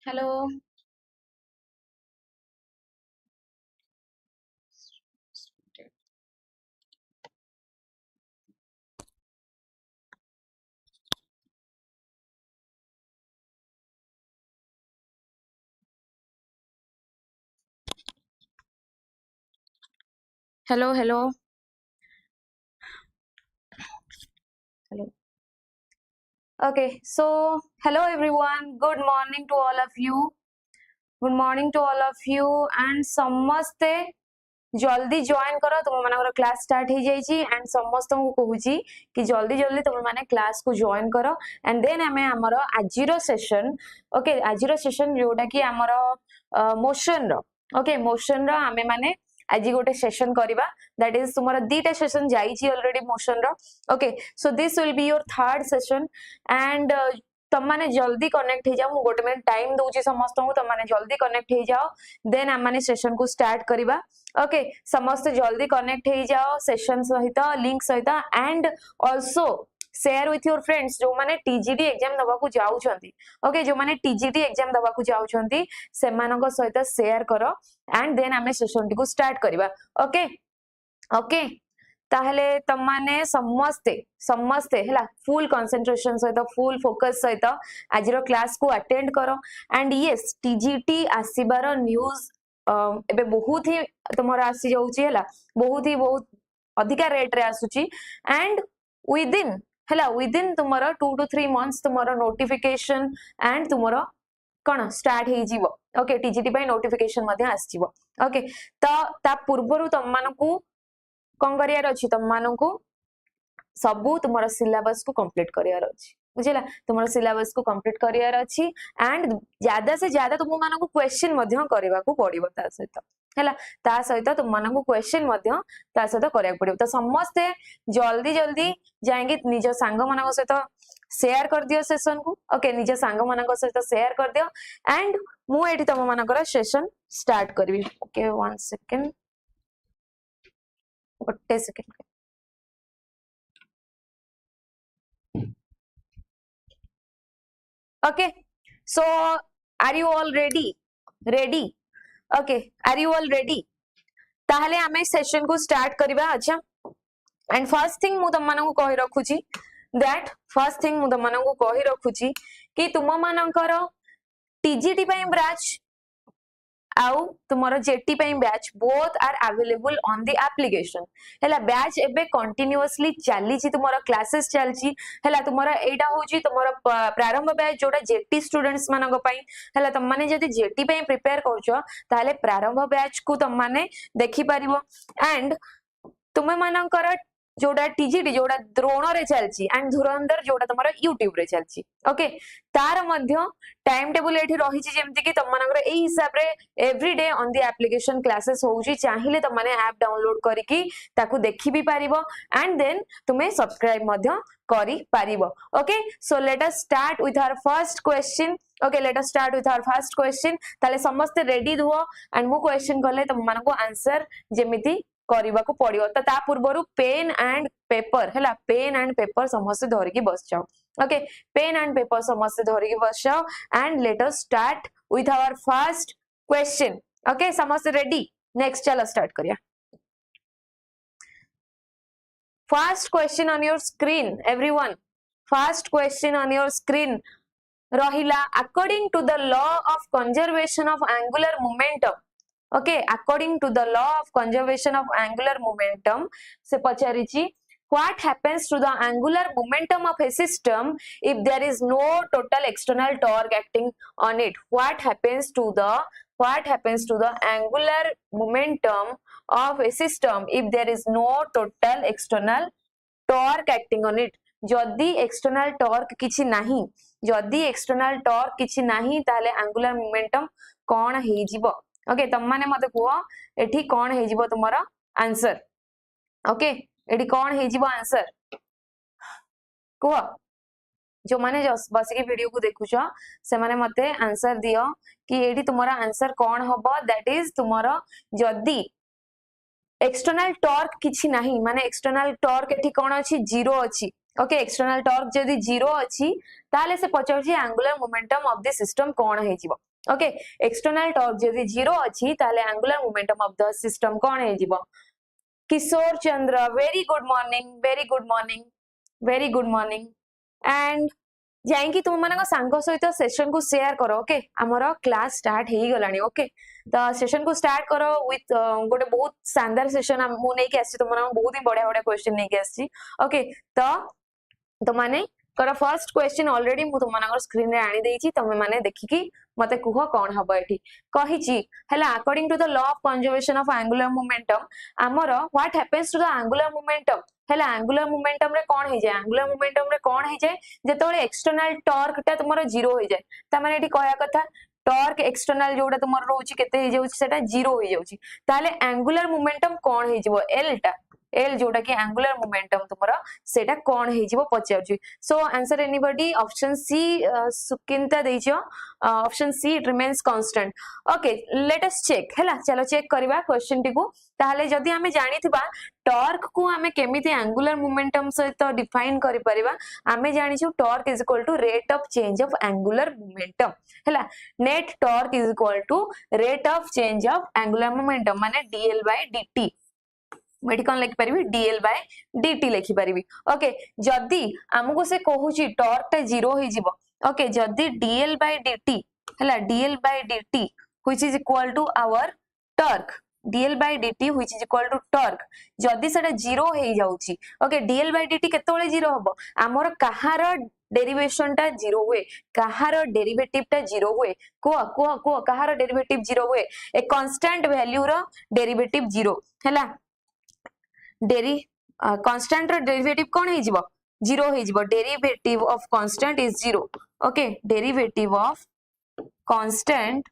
Hello. Hello, hello. Hello. Okay, so hello everyone. Good morning to all of you. Good morning to all of you and समस्ते जल्दी join करो तुम मानकर class start हो जाइए and समस्त को कहूची कि जल्दी जल्दी तुम माने क्लास को जॉइन करो एंड देन आमे हमर आजिरो सेशन ओके आजिरो सेशन जोटा कि हमर मोशन रो ओके मोशन रो आमे माने आज गोटे सेशन करबा दैट इज तुम्हारा दीटा सेशन जाइची ऑलरेडी मोशन रो okay so this will be your third session and तुम माने जल्दी कनेक्ट हो जाओ मु गोटे मिनट टाइम दउची समस्त को तुम माने जल्दी कनेक्ट हो जाओ देन हम माने सेशन को स्टार्ट करबा ओके समस्त जल्दी कनेक्ट हो जाओ सेशन सहित लिंक सहित and also share with your friends जो माने टीजीटी एग्जाम दबा को जाउछंती ओके जो माने टीजीटी एग्जाम दबा को जाउछंती से मानको सहित शेयर करो एंड देन हमें सेशन टी को स्टार्ट करबा ओके ओके ताहले तम माने समस्ते समस्ते हैला फुल कंसंट्रेशन सहित फुल फोकस सहित आजिरो क्लास को अटेंड करो एंड यस टीजीटी आसीबार न्यूज़ एबे बहुत ही तुमरा आसी जाउची हैला बहुत अधिका रेट रे आसुची एंड विदिन हैला विदिन तुमरा 2 to 3 मंथ्स तुमरा नोटिफिकेशन एंड तुमरा कौन स्टार्ट हो जीवो ओके टीजीटी बाय नोटिफिकेशन मध्ये आसी जीवो ओके ता पूर्वरु तुम मानकू कौन करियार अछि तुम मानकू सबू तुमरा सिलेबस को कंप्लीट करियार अछि बुझिला तुमरा सिलेबस को कंप्लीट करियार अछि एंड ज्यादा से ज्यादा तुम मानकू क्वेश्चन मध्ये करबा को पड़िबो ता सहित हैला ता सहित तुम मानकू क्वेश्चन मध्ये ता सहित करिया पड़िबो त समस्त जल्दी जल्दी जाएंगे निज सांग मानक सहित शेयर कर दियो सेशन को ओके निज सांग मानक सहित शेयर कर दियो एंड मु एठी तुम मानकर सेशन स्टार्ट करबी ओके 1 सेकंड गोटे second okay so are you all ready okay are you all ready ताहले आमे सेशन को स्टार्ट करबा अच्छा एंड फर्स्ट थिंग मु तुम मानकू कहि रखुची दैट फर्स्ट थिंग मु तुम मानकू कहि रखुची कि तुम मानकर टीजीटी पई ब्रांच आउ तुमरो जेटी पई batch both are available on the application हैला बैच एबे कंटीन्यूअसली चली छी तुमरो क्लासेस चलची हैला तुमरो एटा होची तुमरो प्रारंभ बैच जोटा जेटी स्टूडेंट्स मानक पई हैला तुम माने जदी जेटी पई प्रिपेयर करछो ताले प्रारंभ बैच को तुम माने देखि परिबो एंड तुम मानकर जोड़ा टीजीटी जोड़ा द्रोण रे चलची एंड धुरंधर जोड़ा तुमरा यूट्यूब रे चलची ओके तार मध्य टाइम टेबल एठी रहिची जेमति कि तुम मानकर एई हिसाब रे every day on the application classes होउची चाहिले तुम माने ऐप डाउनलोड करिकि ताकू देखि भी पारिबो एंड देन तुमे सब्सक्राइब मध्य करि पारिबो okay so let us start with our first question okay let us start with our first question ताले समस्त रेडी हुओ एंड मु क्वेश्चन करले तुम मानको आंसर जेमिति करबा को पड़ियो त ता पूर्वरु पेन एंड पेपर हैला पेन एंड पेपर समस्त धरि के बस जाओ ओके पेन एंड पेपर समस्त धरि के बस जाओ and let us start with our first question okay समस्त रेडी नेक्स्ट चलो स्टार्ट करिया first question on your screen everyone first question on your screen रहिला according to the law of conservation of angular momentum okay according to the law of conservation of angular momentum se pacharichi what happens to the angular momentum of a system if there is no total external torque acting on it what happens to the angular momentum of a system if there is no total external torque acting on it जदि external torque किछि नाही जदि external torque किछि नाही ताले angular momentum कोन हेइ जिवो okay तम माने मते को एठी कोन हे जिवो तुमरा आंसर ओके एठी कोन हे जिवो आंसर को जो माने बस के वीडियो को देखुछो से माने मते आंसर दियो कि एठी तुमरा आंसर कोन हबो दैट इज तुमरा जदी एक्सटर्नल टॉर्क किछि नाही माने एक्सटर्नल टॉर्क एठी कोन अछि जीरो अछि ओके एक्सटर्नल टॉर्क जदी जीरो अछि ताले से पचौछि angular momentum of the system कोन हे जिवो ओके एक्सटर्नल टॉर्क जदि 0 अछि ताले angular momentum of the system कोन हे जिवो Kishore Chandra very good morning very good morning very good morning and जाइकी तुम मान सांग सहित सेशन को शेयर करो ओके आमर क्लास स्टार्ट हो गलानी ओके तो सेशन को स्टार्ट करो विथ गोटे बहुत शानदार सेशन मुझे आसी तुम बहुत ही बढ़िया बढ़िया क्वेश्चन नहीं आसी ओके तो तो माने कर फर्स्ट क्वेश्चन ऑलरेडी मु तुम स्क्रीन रे आनी देछि तमे माने देखिकी मते कुह कोन हबो एठी कहिछि हला according to the law of conservation of angular momentum आमर what happens to the angular momentum हला एंगुलर मोमेंटम रे कोन हे जाय एंगुलर मोमेंटम रे कोन हे जाय जेतोले एक्सटर्नल टॉर्क टा तुमरो 0 हो जाय त माने एठी कहया कथा टॉर्क एक्सटर्नल जोडा तुमरो रहउछि केते हे जाउछि सेटा 0 हो जाउछि ताले एंगुलर मोमेंटम कोन हे जिवो एल टा एल जोटा कि एंगुलर मोमेंटम तुमरा सेटा कोन हे जिवो पचाउछि so answer anybody option C सुकिंता देइछो option C it remains constant okay let us check हैला चलो चेक करबा क्वेश्चन टिकु ताहले जदि हमें जानिथिबा टॉर्क को हमें केमिति एंगुलर मोमेंटम सहित डिफाइन करि परिबा हमें जानिछु torque is equal to rate of change of angular momentum हैला net torque is equal to rate of change of angular momentum माने dl by dt मेडी कौन लिखि परिबी dl by dt लिखि परिबी ओके जदी हमको से कहूची टॉर्क टा 0 हो जिवो ओके जदी dl by dt हला dl by dt which is equal to our torque dl by dt which is equal to torque जदी सेटा 0 हो जाउची ओके dl by dt केतोले 0 हबो हमर कहार डेरिवेशन टा 0 हुए कहार डेरिवेटिव टा 0 हुए को कहार डेरिवेटिव 0 हुए ए कांस्टेंट वैल्यू रो डेरिवेटिव 0 हला डेरी कांस्टेंट रो डेरिवेटिव कोन हे जिवो 0 हे जिवो derivative of constant is 0 okay derivative of constant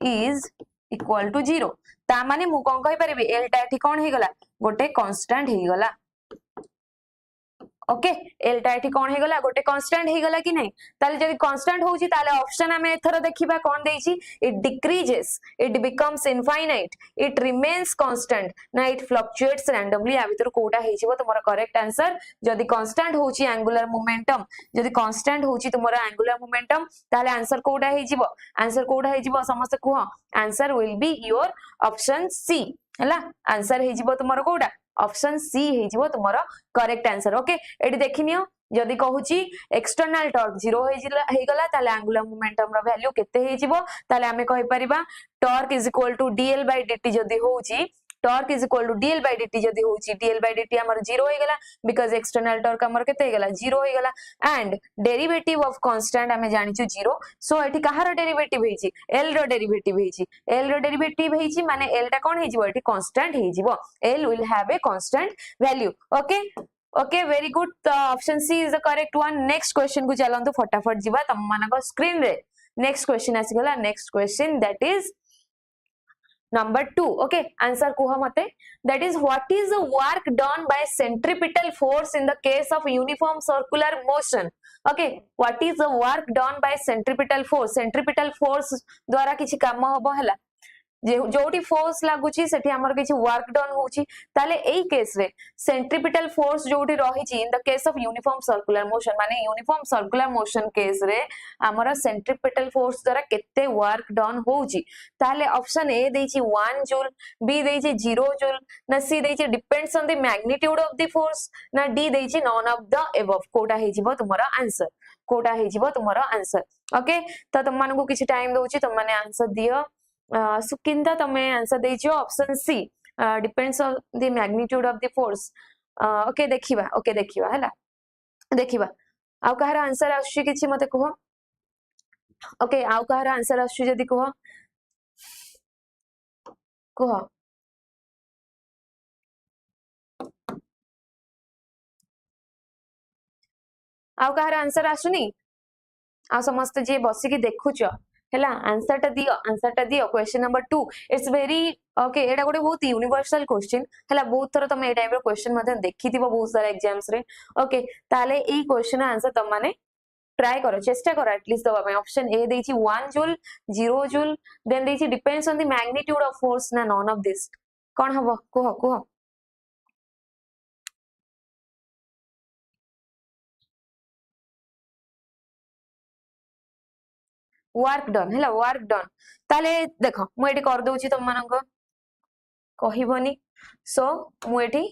is equal to 0 ता माने मु कोन कहि परिबे एल टा एठी कोन हे गला गोटे कांस्टेंट हे गला ओके एल टा एठी कोन हे गला गोटे कांस्टेंट हे गला कि नै ताले जदि कांस्टेंट होउची ताले ऑप्शन हमें एथरो देखिबा कोन देइची it decreases it becomes infinite it remains constant ना इट फ्लक्चुएट्स रैंडमली आ भीतर कोटा हे छिबो तुम्हारा करेक्ट आंसर जदि कांस्टेंट होउची एंगुलर मोमेंटम जदि कांस्टेंट होउची तुम्हारा एंगुलर मोमेंटम ताले आंसर कोटा हे छिबो आंसर कोटा हे छिबो समस्त कुह answer will be your option C हला आंसर हे छिबो तुम्हारा कोटा ऑप्शन सी हे जिवो तुम्हारा करेक्ट आंसर ओके एडी देखिनियो जदि कहूची एक्सटर्नल टॉर्क 0 हे गला ताले एंगुलर मोमेंटम रो वैल्यू केते हे जिवो ताले हमें कहि परिबा torque is equal to dl by dt जदि होउची torque is equal to dl by dt जदि होउची dl by dt हमर 0 हे गला बिकॉज़ एक्सटर्नल टॉर्क हमर केते हे गला 0 हे गला एंड डेरिवेटिव ऑफ कांस्टेंट हमें जानिछु 0 सो एठी कहार डेरिवेटिव हेची l रो डेरिवेटिव हेची l रो डेरिवेटिव हेची माने l टा कोन हे जिवो एठी कांस्टेंट हे जिवो l will have a constant value okay okay very good option C is the correct one next question को चलंतु फटाफट जिबा तम मानको स्क्रीन रे नेक्स्ट क्वेश्चन आसी गला next question that is Number 2 okay answer kuha mate that is what is the work done by centripetal force in the case of uniform circular motion okay what is the work done by centripetal force द्वारा किछि काम हबो हला जोटी force लागुची सेठी हमर किछि work done होची ताले एई केस रे सेंट्रिपिटल फोर्स जोटी रहिची in the case of uniform circular motion माने यूनिफॉर्म सर्कुलर मोशन केस रे हमर सेंट्रिपिटल फोर्स द्वारा केते वर्क डन होची ताले ऑप्शन ए देची 1 जूल बी देची 0 जूल ना सी देची depends on the magnitude of the force ना डी देची नॉन ऑफ द अबव कोटा हे जिवो तुम्हारा आंसर कोटा हे जिवो तुम्हारा आंसर ओके तो तुम मानको किछि टाइम दोची तुम माने आंसर दियो सुकिंदा तमे आंसर देइछो option C depends on the magnitude of the force okay देखिबा हैला देखिबा आउ कहार आंसर आछी किछि मते कहो ओके आउ कहार आंसर आछी जदी कहो कहो आउ कहार आंसर आछुनी आ समस्त जे बसी की देखुचो हैला आंसर टा दियो question number 2 it's very okay एटा गोटे बहुत यूनिवर्सल क्वेश्चन हैला बहुत थरो तमे ए टाइप रो क्वेश्चन मते देखिथिबो बहुत सारा एग्जाम्स रे ओके ताले एई क्वेश्चन आंसर तम माने ट्राई करो चेष्टा करो एटलीस्ट दबा में ऑप्शन ए देछि 1 जूल 0 जूल देन देछि depends on the magnitude of force ना नॉन ऑफ दिस कोन हबो कुह वर्क डन है वर्क डन ताले देख मुझे कर दूची तुम मान कहबनी सो मुझे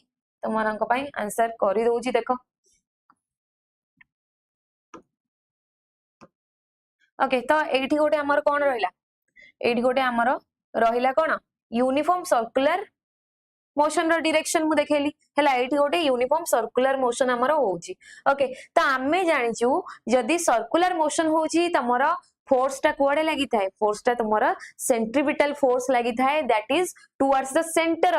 तुम मान आंसर कर दूची देख ओके तो एठी गोटे हमर कोन रहिला एठी गोटे हमर रहिला कोन यूनिफॉर्म सर्कुलर मोशन रो डायरेक्शन मु देखेली हला एठी गोटे यूनिफॉर्म सर्कुलर मोशन हमर होउची ओके तो आमे जानिचू जदी सर्कुलर मोशन होउची तमरो फोर्स ता कोडे लागि थाए फोर्स ता तुमरो सेंट्रीपिटल फोर्स लागि थाए that is towards the centre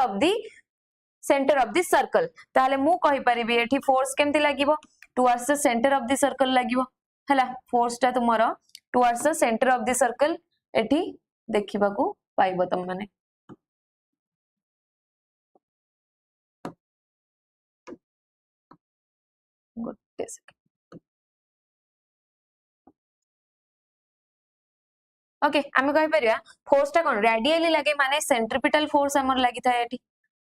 of the circle ताले मु कहि परिबी एठी फोर्स केमति लागिवो towards the centre of the circle लागिवो हला फोर्स ता तुमरो towards the centre of the circle एठी देखिबा को पाइबो तम माने गोटे सेकंड ओके आमे कहि परिया फोर्स ता कोन रेडियली लागे माने सेंट्रीपिटल फोर्स हमर लागि थाए एठी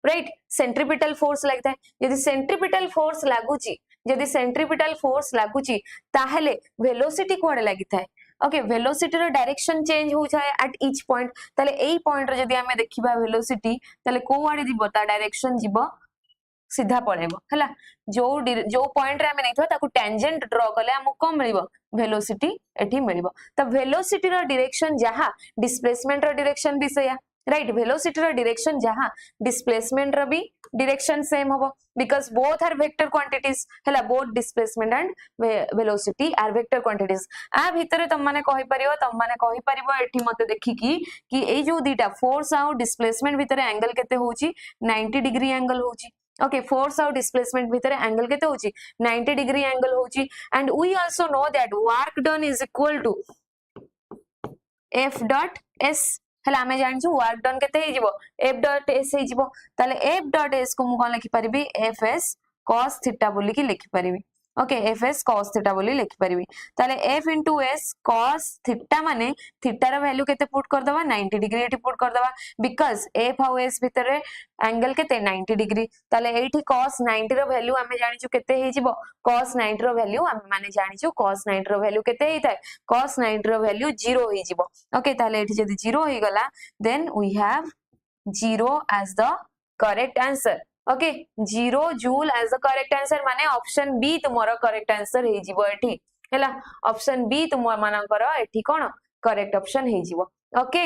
राइट सेंट्रीपिटल फोर्स लागि थाए यदि सेंट्रीपिटल फोर्स लागुची यदि सेंट्रीपिटल फोर्स लागुची ताहेले वेलोसिटी कोडे लागि थाए ओके वेलोसिटी रो डायरेक्शन चेंज हो जाए एट ईच पॉइंट ताले एई पॉइंट रे जदी हमें देखिबा वेलोसिटी ताले को आडे दिबो ता डायरेक्शन जिवो सीधा पळेबो हला जो पॉइंट रे हमें नैथो ताकू टेंजेंट ड्रॉ कले हमको कम मिलिबो वेलोसिटी एठी मिलिबो त वेलोसिटी रो डायरेक्शन जहा डिस्प्लेसमेंट रो डायरेक्शन भी सेया राइट वेलोसिटी रो डायरेक्शन जहा डिस्प्लेसमेंट रो भी डायरेक्शन सेम होबो because both are vector quantities हला both displacement and velocity are vector quantities आ भितरे तम माने कहि परिबो एठी मते देखि कि ए जो दीटा फोर्स आउ डिस्प्लेसमेंट भितरे एंगल केते होउची 90 डिग्री एंगल होउची ओके फोर्स आउ डिस्प्लेसमेंट भितरे एंगल केते होउची 90 डिग्री एंगल होउची and we also know that work done is equal to F dot S हला हमें जानि छु वर्क डन केते हे जिवो F डॉट S हे जिवो ताले F डॉट S को मु कोन लिखि परिबी FS cos थीटा बोली कि लिखि परिबी ओके FS cos थीटा बोली लिखि परिबी ताले F into S cos theta माने थीटा रो वैल्यू केते पुट कर दबा 90 डिग्री एठी पुट कर दबा बिकॉज़ F हाउ S भितरे एंगल केते 90 डिग्री ताले एठी cos 90 रो वैल्यू हमें जानि छु केते हे जिवो cos 90 रो वैल्यू हमें माने जानि छु cos 90 रो वैल्यू केते हे थाए cos 90 रो वैल्यू 0 हे जिवो ओके ताले एठी जदी 0 हे गला then we have 0 as the correct answer okay 0 joule as the correct answer माने ऑप्शन बी तुमरो करेक्ट आंसर हे जिवो एठी हैला ऑप्शन बी तुम मानकर एठी कोन करेक्ट ऑप्शन हे जिवो ओके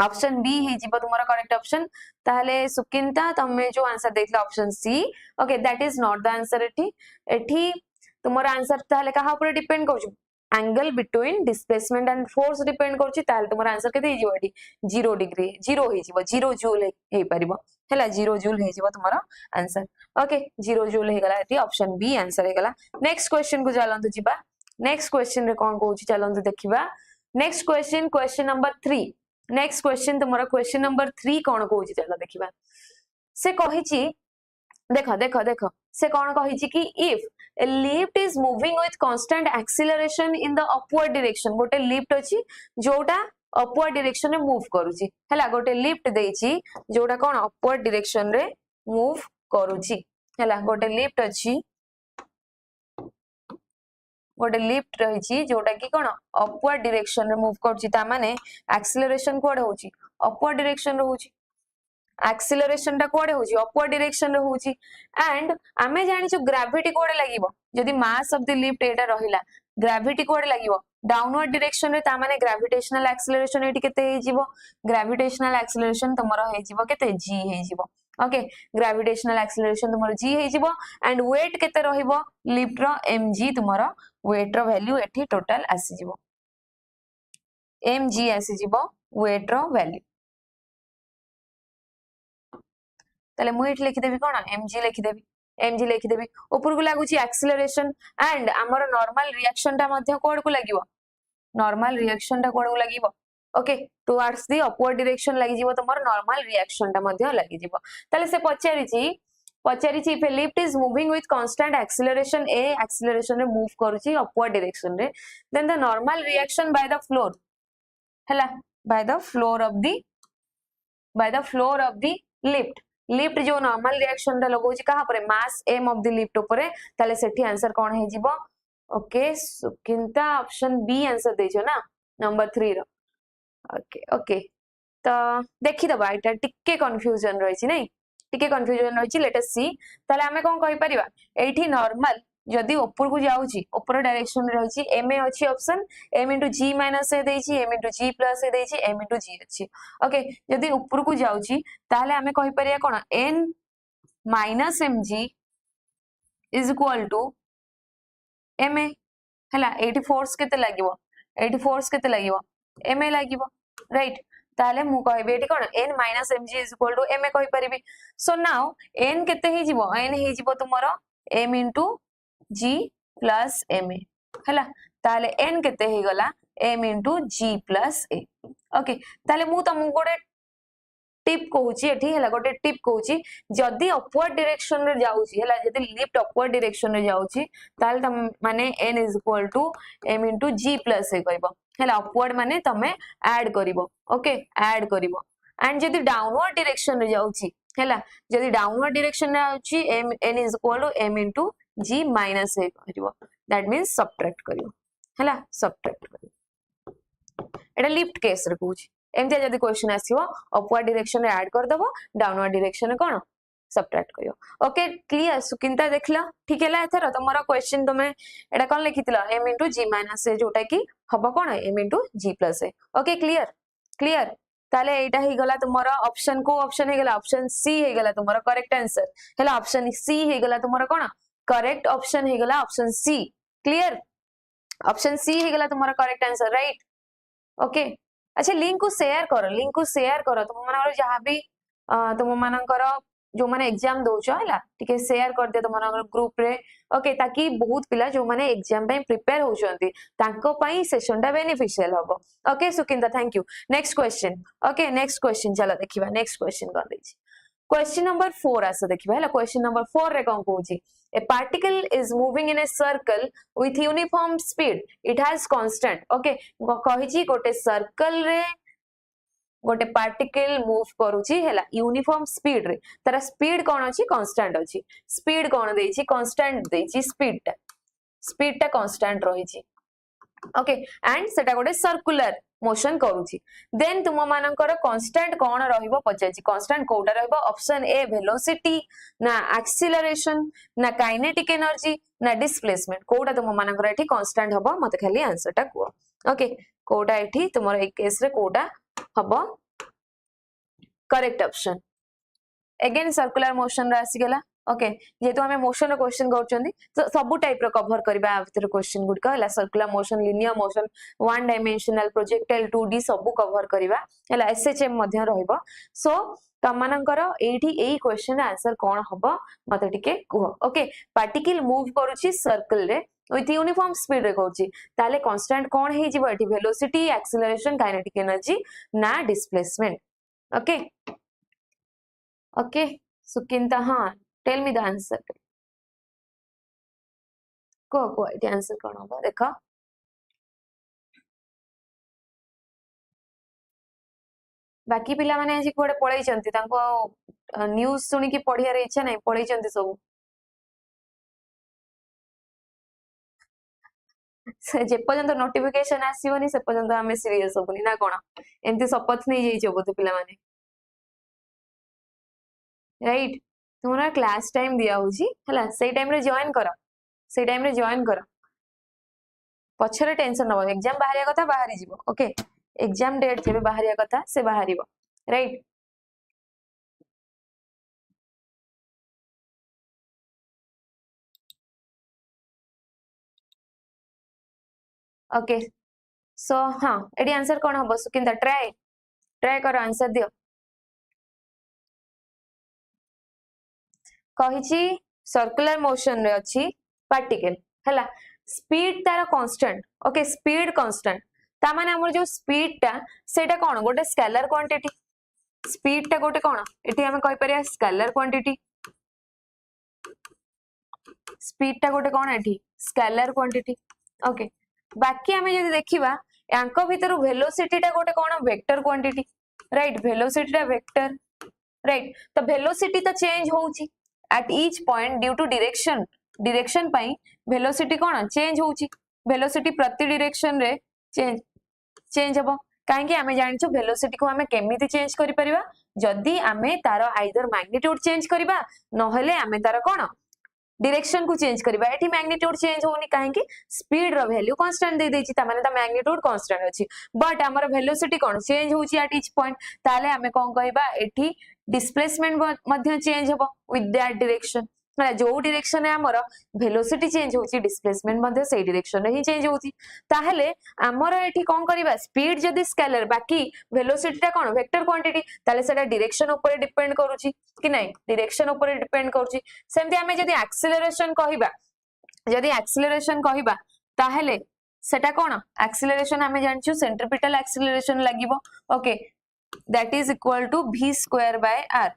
ऑप्शन बी हे जिवो तुमरो करेक्ट ऑप्शन ताहले सुकिंता तमे जो आंसर देखला option C okay that is not the answer एठी तुमरो आंसर ताहले कहा ऊपर डिपेंड करछु angle between displacement and force depend करछि ताहले तुमरो आंसर केते हे जिवो एठी 0 डिग्री 0 हे जिवो 0 जूल हे परिबो हैला 0 जूल हे जिवो तुमरो आंसर ओके 0 जूल हे गला एठी ऑप्शन बी आंसर हे गला नेक्स्ट क्वेश्चन को चलंतु जिबा नेक्स्ट क्वेश्चन रे कोन कहूची चलंतु देखिबा next question number 3 next question तुमरो क्वेश्चन नंबर 3 कोन कहूची चलो देखिबा से कहिची देखो देखो देखो से कोन कहिची कि if a lift is moving with constant acceleration in the upward direction गोटे लिफ्ट अछि जोटा अपवर्ड डायरेक्शन रे मूव करूची हैला गोटे लिफ्ट देइची जोटा कोन अपवर्ड डायरेक्शन रे मूव करूची हैला गोटे लिफ्ट अछि गोटे लिफ्ट रहिची जोटा कि कोन अपवर्ड डायरेक्शन रे मूव करूची ता माने एक्सेलरेशन कोडे होची अपवर्ड डायरेक्शन रे होची एक्सेलरेशन टा कोडे होची अपवर्ड डायरेक्शन रे होची एंड आमे जानि छु ग्रेविटी कोडे लागिवो जदी मास ऑफ द लिफ्ट एटा रहिला ग्रेविटी कोडे लागिवो डाउनवर्ड डायरेक्शन रे ता माने ग्रेविटेशनल एक्सेलरेशन एटी केते हे जिवो ग्रेविटेशनल एक्सेलरेशन तमरो हे जिवो केते g हे जिवो ओके ग्रेविटेशनल एक्सेलरेशन तमरो g हे जिवो एंड वेट केते रहिबो लिफ्ट रो mg तमरो वेट रो वैल्यू एठी टोटल आसी जिवो mg आसी जिवो वेट रो वैल्यू ताले मु एठी लिखि देबी कोन mg लिखि देबी ऊपर को लागुची एक्सेलरेशन एंड हमर नॉर्मल रिएक्शन ता मध्ये कोड को लागिवो नॉर्मल रिएक्शन ता कोड को लागिवो okay towards the upward direction लागि जिवो तमर नॉर्मल रिएक्शन ता मध्ये लागि जिवो ताले से पचारिची if a lift is moving with constant acceleration a acceleration रे मूव करूची अपवर्ड डायरेक्शन रे then the normal reaction by the floor हैला by the floor of the lift lift जो नॉर्मल रिएक्शन ता लगोची कहा परे mass m of the lift ऊपर ताले सेठी आंसर कोन हे जिवो okay Sukinta option B answer देजो ना नंबर 3 रो ओके ओके तो देखि दबा एटा टिके कंफ्यूजन रही नै टिके कंफ्यूजन रही लेट अस सी ताले हमें कोन कहि परिबा एठी नॉर्मल जदि ऊपर को जाउची ऊपर डायरेक्शन रे रही एम ए अछि ऑप्शन m * g - a देछि m * g + a देछि m * g अछि ओके जदि ऊपर को जाउची ताले हमें कहि परिया कोन n - mg = ma हला एठी फोर्स केते लागिवो एठी फोर्स केते लागिवो ma लागिवो राइट ताले मु कहबे एठी कोन n - mg = ma कहि परिबी सो नाउ n केते हे जिवो n हे जिवो तुमरो m * g + ma हला ताले n केते हे गला m * g + a ओके ताले मु तुमको गोटे टिप कहूची एठी हला गोटे टिप कहूची जदी अपवर्ड डायरेक्शन रे जाउची हला जदी लिफ्ट अपवर्ड डायरेक्शन रे जाउची ताल तम माने n = m * g + a करबो हला अपवर्ड माने तमे ऐड करबो ओके ऐड करबो एंड जदी डाउनवर्ड डायरेक्शन रे जाउची हला जदी डाउनवर्ड डायरेक्शन रे आउची n = m * g - a करबो दैट मींस सबट्रैक्ट करबो हला सबट्रैक्ट करबो एटा लिफ्ट केस रे कहूची एमते जदी क्वेश्चन आसीबो अपवर्ड डायरेक्शन रे ऐड कर दबो डाउनवर्ड डायरेक्शन रे कोन सबट्रैक्ट करियो ओके क्लियर सुकिंता देखला ठीक हैला एथरो तमरो क्वेश्चन तमे एटा कोन लिखितिला m * g - a जोटा की हबो कोन m * g + a okay clear clear ताले एटा ही गला तुमरो ऑप्शन को ऑप्शन हे गला ऑप्शन सी हे गला तुमरो करेक्ट आंसर हैला ऑप्शन सी हे गला तुमरो कोन करेक्ट ऑप्शन हे गला option C clear option C हे गला तुमरो करेक्ट आंसर राइट ओके अच्छा लिंक को शेयर करो तुम मानकर जहाँ भी तुम मानकर जो माने एग्जाम दउछ हला ठीक है शेयर कर दे तुम मानकर ग्रुप रे ओके ताकि बहुत पिला जो माने एग्जाम पे प्रिपेयर होचंती तांको पई सेशन टा बेनिफिशियल होबो okay Sukinda thank you next question okay next question चलो देखिबा नेक्स्ट क्वेश्चन कर देछि क्वेश्चन नंबर 4 आसे देखिबा हला क्वेश्चन नंबर 4 रे कोन कहूची a particle is moving in a circle with uniform speed it has constant okay कहिची गोटे सर्कल रे गोटे पार्टिकल मूव करूची हैला यूनिफॉर्म स्पीड रे तारा स्पीड कोन अछि कांस्टेंट अछि स्पीड कोन देछि कांस्टेंट देछि स्पीड टा कांस्टेंट रहिछि ओके एंड सेटा गोटे सर्कुलर मोशन करूची देन तुम मानकर कांस्टेंट कोन रहइबो पचाछि कांस्टेंट कोटा रहइबो ऑप्शन ए वेलोसिटी ना एक्सीलरेशन ना काइनेटिक एनर्जी ना डिस्प्लेसमेंट कोटा तुम मानकर एठी कांस्टेंट हबो मते खाली आंसर टा को ओके कोटा एठी तुमर एक केस रे कोटा हबो correct option again circular motion रे आसी गेला ओके जेतु हमें मोशन क्वेश्चन करछंदी तो सब टाइप रो कवर करबा आफतर क्वेश्चन गुड कहला circular motion linear motion one dimensional projectile 2D सब कवर करबा हला एसएचएम मध्ये रहइबो सो तमानकर एठी एई क्वेश्चन आंसर कोन हबो मते टिके कुह ओके पार्टिकल मूव करूची सर्कल रे विथ यूनिफॉर्म स्पीड रे कहूची ताले कांस्टेंट कोन हे जिवो एठी वेलोसिटी एक्सीलरेशन काइनेटिक एनर्जी ना डिस्प्लेसमेंट ओके ओके सुकिंता हां टेल मी द आंसर को एठी आंसर कोन हबो देखो बाकी पिला माने आज कोडे पळै चंती तांको न्यूज़ सुनी की पढिया रे इच्छा नै पळै चंती सब से जे पर्यंत नोटिफिकेशन आसीबनी से पर्यंत हमें सीरियस होबनी ना कोन एमती शपथ नै जाई छ बोते पिला माने राइट तुम्हारा क्लास टाइम दिया होची हला सेई टाइम रे जॉइन करो पछरे टेंशन न एग्जाम बाहरिया कथा बाहरी जीवो ओके एग्जाम डेट जेबे बाहरिया कथा से बाहरिबो राइट ओके सो हां एडी आंसर कोन हबो सुकिंदा ट्राई करो आंसर दियो कहिची सर्कुलर मोशन रे अछि पार्टिकल हला स्पीड तार कांस्टेंट ओके स्पीड कांस्टेंट ता माने हमर जो स्पीड ता सेटा कोन गोटे स्केलर क्वांटिटी स्पीड ता गोटे कोन एठी हम कहि परिया स्केलर क्वांटिटी स्पीड ता गोटे कोन एठी स्केलर क्वांटिटी ओके बाकी हमें जदि देखिबा यांको भितरु वेलोसिटी ता गोटे कोन वेक्टर क्वांटिटी राइट वेलोसिटी ता वेक्टर राइट तो वेलोसिटी तो चेंज होउची at each point due to direction पई वेलोसिटी कोन चेंज होउची वेलोसिटी प्रति डायरेक्शन रे चेंज चेंज हम कहीं आम जानी वेलोसिटी को आम केमी चेंज कर जदि आम तार आइदर मैग्नीट्यूड चेंज करवा नहेले आम तार कौन डायरेक्शन को चेंज करबा एठी मैग्नीट्यूड चेंज होनी काहे कि स्पीड रो वैल्यू कांस्टेंट दे देछि ता माने ता मैग्नीट्यूड कांस्टेंट अछि बट हमर वेलोसिटी कोन चेंज होछि एट ईच पॉइंट ताले हमें कोन कहबा एठी डिस्प्लेसमेंट मध्य चेंज होबो विथ दैट डायरेक्शन जो डायरेक्शन है हमर वेलोसिटी चेंज होछि डिस्प्लेसमेंट मध्य सेही डायरेक्शन रे ही चेंज होछि ताहेले हमर एठी कोन करबा स्पीड जदी स्केलर बाकी वेलोसिटी ता कोन वेक्टर क्वांटिटी ताले सेटा डायरेक्शन ऊपर डिपेंड करूछि कि नहीं डायरेक्शन ऊपर डिपेंड करूछि सेमति हमें जदी एक्सेलरेशन कहबा ताहेले सेटा कोन एक्सेलरेशन हमें जानछु सेंट्रीपिटल एक्सेलरेशन लागिवो okay that is equal to v square by r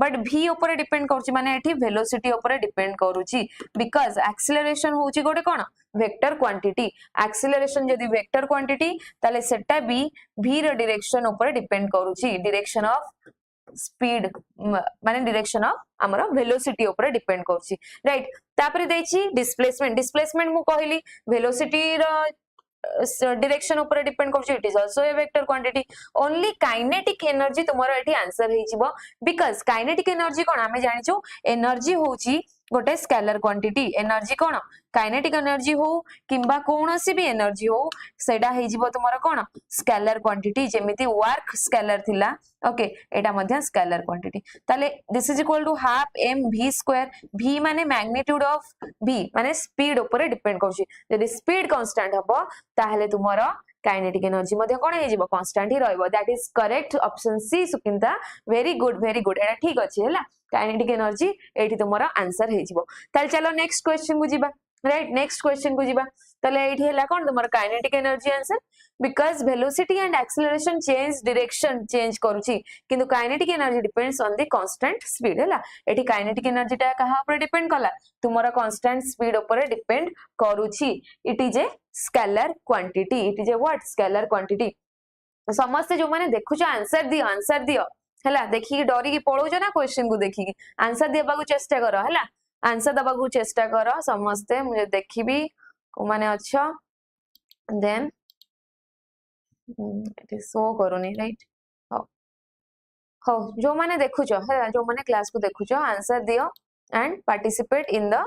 but v ऊपर डिपेंड करूची माने एठी वेलोसिटी ऊपर डिपेंड करूची बिकॉज़ एक्सेलरेशन होची गोटे कोन वेक्टर क्वांटिटी एक्सेलरेशन जदी वेक्टर क्वांटिटी ताले सेटा भी v रो डायरेक्शन ऊपर डिपेंड करूची डायरेक्शन ऑफ स्पीड माने डायरेक्शन ऑफ हमर वेलोसिटी ऊपर डिपेंड करूची राइट तापरे देछि डिस्प्लेसमेंट मु कहली वेलोसिटी रो डायरेक्शन ऊपर डिपेंड करछि it is also a vector quantity only kinetic energy तुम्हारा एठी आंसर हेइ जिवो बिकॉज़ काइनेटिक एनर्जी कोन आमे जानिचो एनर्जी होची गोटे स्केलर क्वांटिटी एनर्जी कोन काइनेटिक एनर्जी हो किंबा कोनोसी भी एनर्जी हो सेडा हेइ जिवो तुम्हारा कोन स्केलर क्वांटिटी जेमिति वर्क स्केलर थिला ओके एटा मध्य स्केलर क्वांटिटी ताले this is equal to half m v square v माने मैग्नीट्यूड ऑफ v माने स्पीड ऊपर डिपेंड करछि यदि स्पीड कांस्टेंट हबो ताहले तुम्हारा काइनेटिक एनर्जी मध्य कोन हे जिवो कांस्टेंट ही रहइबो that is correct option C Sukinta very good एटा ठीक अछि हला काइनेटिक एनर्जी एठी तुम्हारा आंसर हे जिवो ताल चलो नेक्स्ट क्वेश्चन को जिबा राइट नेक्स्ट क्वेश्चन को जिबा ताले एठी हला कोन तुम्हारा kinetic energy answer because velocity and acceleration change direction change करूची किंतु kinetic energy depends on the constant speed हला एठी काइनेटिक एनर्जी ता कहा ऊपर डिपेंड कला तुम्हारा कांस्टेंट स्पीड ऊपर डिपेंड करूची it is a scalar quantity it is a what scalar quantity समस्त जो माने देखुछ आंसर दियो हला देखि डरी की पळो जो ना क्वेश्चन को देखि आंसर देबा को चेष्टा करो हला आंसर देबा को चेष्टा करो समस्त मुझे देखिबी को माने अच्छा देन इट इज सो करूनी राइट हो जो माने देखुछ है जो माने क्लास को देखुछ आंसर दियो and participate in the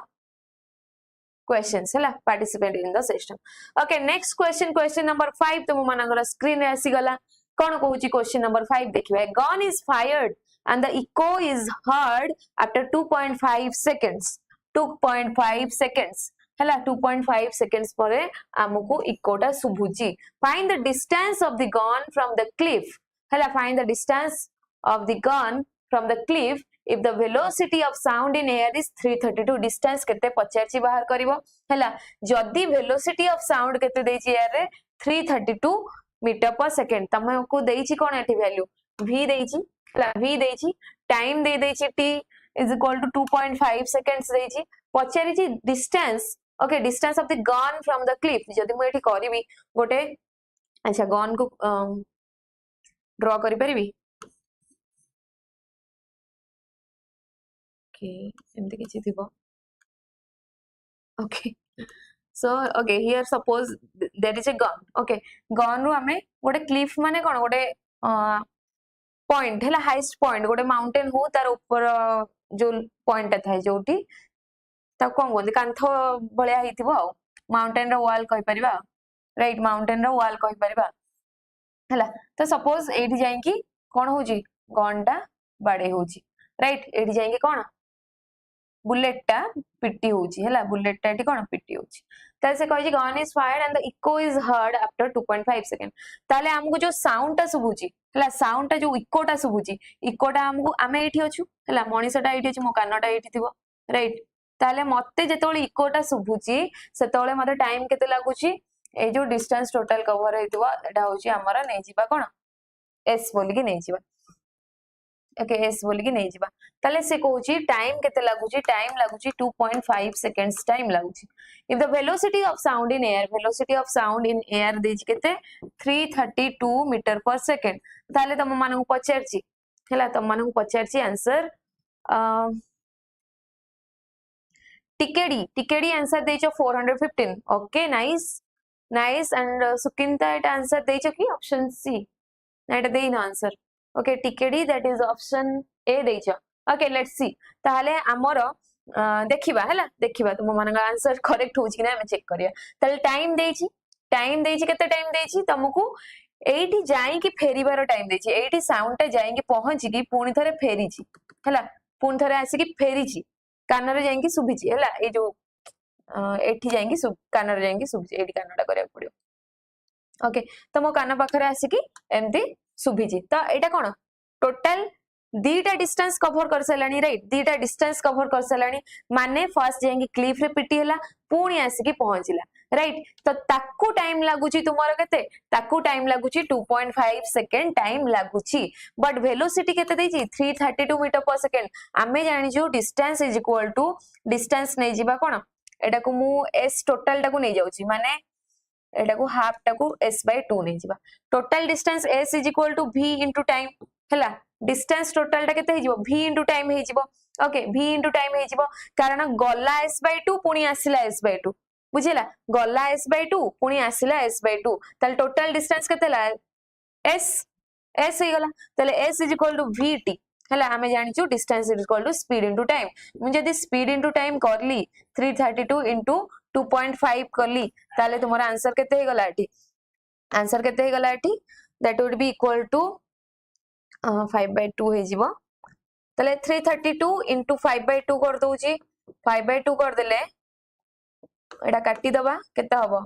questions हला participate in the session okay next question number 5 तुम मानकर स्क्रीन रे आसी गला कोन कहूची क्वेश्चन नंबर 5 देखिबे gun is fired and the echo is heard after 2.5 seconds 2.5 seconds हला 2.5 seconds परे हमकु इकोटा सुभुची find the distance of the gun from the cliff हला find the distance of the gun from the cliff if the velocity of sound in air is 332 distance केते पचारची बाहर करिवो हला जदी velocity of sound केते देची air रे 332 metre per second तमको देची कोन एठी वैल्यू v देची v देची टाइम दे देची t is equal to 2.5 seconds देची पचारिची distance okay distance of the gun from the cliff जदी मु एठी करबी गोटे अच्छा गन को ड्रॉ करि परिबी ओके एमती किछि थिबो okay so okay here suppose there is a gun okay gun रू हमें गोटे क्लिफ माने कोन गोटे पॉइंट है हाईएस्ट पॉइंट गोटे माउंटेन हो तार ऊपर जो पॉइंट था जोटी ता कोन गोंदी कांथ भलिया हिथिबो आ माउंटेन रो वॉल कहि परिबा राइट माउंटेन रो वॉल कहि परिबा हला तो सपोज एठी जाई कि कोन होजी गनटा बाडे होजी राइट एठी जाई कि कोन बुलेट टा पिट्टी होची हला बुलेट टा एठी कोन पिट्टी होची ताले से कहि gun is fired and the echo is heard after 2.5 second ताले हमको जो साउंड टा सुबुची हला साउंड टा जो इको टा सुबुची इको टा हमको आमे एठी अछु हला मनीषटा एठी अछि मो कानटा एठी थिबो राइट ताले मते जेतोले इको टा सुबुची सेतोले मते टाइम केते लागुची ए जो डिस्टेंस टोटल कवर हेतिबो एटा होची हमरा नै जिबा कोन s बोली कि नै जिबा ओके s बोली कि नै जिबा ताले से कहूची टाइम केते लागुची टाइम लागुची 2.5 सेकंड्स टाइम लागुची if the velocity of sound in air देज केते 332 मीटर पर सेकंड ताले तम मानू पचारची हला तम मानू पचारची आंसर टिकेडी आंसर देचो 415 okay nice nice and Sukinta एटा आंसर देइछ कि ऑप्शन सी ना एटा देइन answer okay TKD that is option A देइछ ओके लेट्स सी ताले हमर देखिबा हला देखिबा तुम मन आंसर करेक्ट होछि कि ना हम चेक करिया ताले टाइम देइछि केते टाइम देइछि तुमको एठी जाई कि फेरिबार टाइम देइछि एठी साउंड टा जाई कि पहुंची कि पुनी थरे फेरिछि हला पुनी थरे आसी कि फेरिछि कानरे जाई कि सुबिछि हला ए जो एठी जाई कि कानरे जाई कि सुबिछि एठी कानटा करिया पड़ियो ओके तो मो कान पाखरे आसी कि एमती सुबिछि तो एटा कोन टोटल दीटा डिस्टेंस कवर कर सलानी राइट दीटा डिस्टेंस कवर कर सलानी माने फर्स्ट जाई क्लिफ रे पिटी हला पुणी आसिकी पहुंचला राइट तो ताकू टाइम लागुची तुमरो केते ताकू टाइम लागुची 2.5 सेकंड टाइम लागुची बट वेलोसिटी केते देची 332 मीटर पर सेकंड आमे जानि जो distance is equal to distance नै जिबा कोन एटा को मु s टोटल टाकू नै जाउची माने एटा को हाफ टाकू s/2 नै जिबा total distance s is equal to v into time हला डिस्टेंस टोटल टा केते हे जिवो v इनटू टाइम हे जिवो ओके v इनटू टाइम हे जिवो कारण गला s/2 पुनी आसिला s/2 बुझिला गला s/2 पुनी आसिला s/2 ताले टोटल डिस्टेंस केते ला s s हे गला ताले s is equal to vt हला हमें जानि छु distance is equal to speed into time मु जदी स्पीड इनटू टाइम करली 332 इनटू 2.5 करली ताले तुमरा आंसर केते हे गला एठी आंसर केते हे गला एठी that would be equal to 5/2 हे जिवो तले 332 into 5/2 कर दोउची 5/2 कर देले एटा काटी दबा केते हबो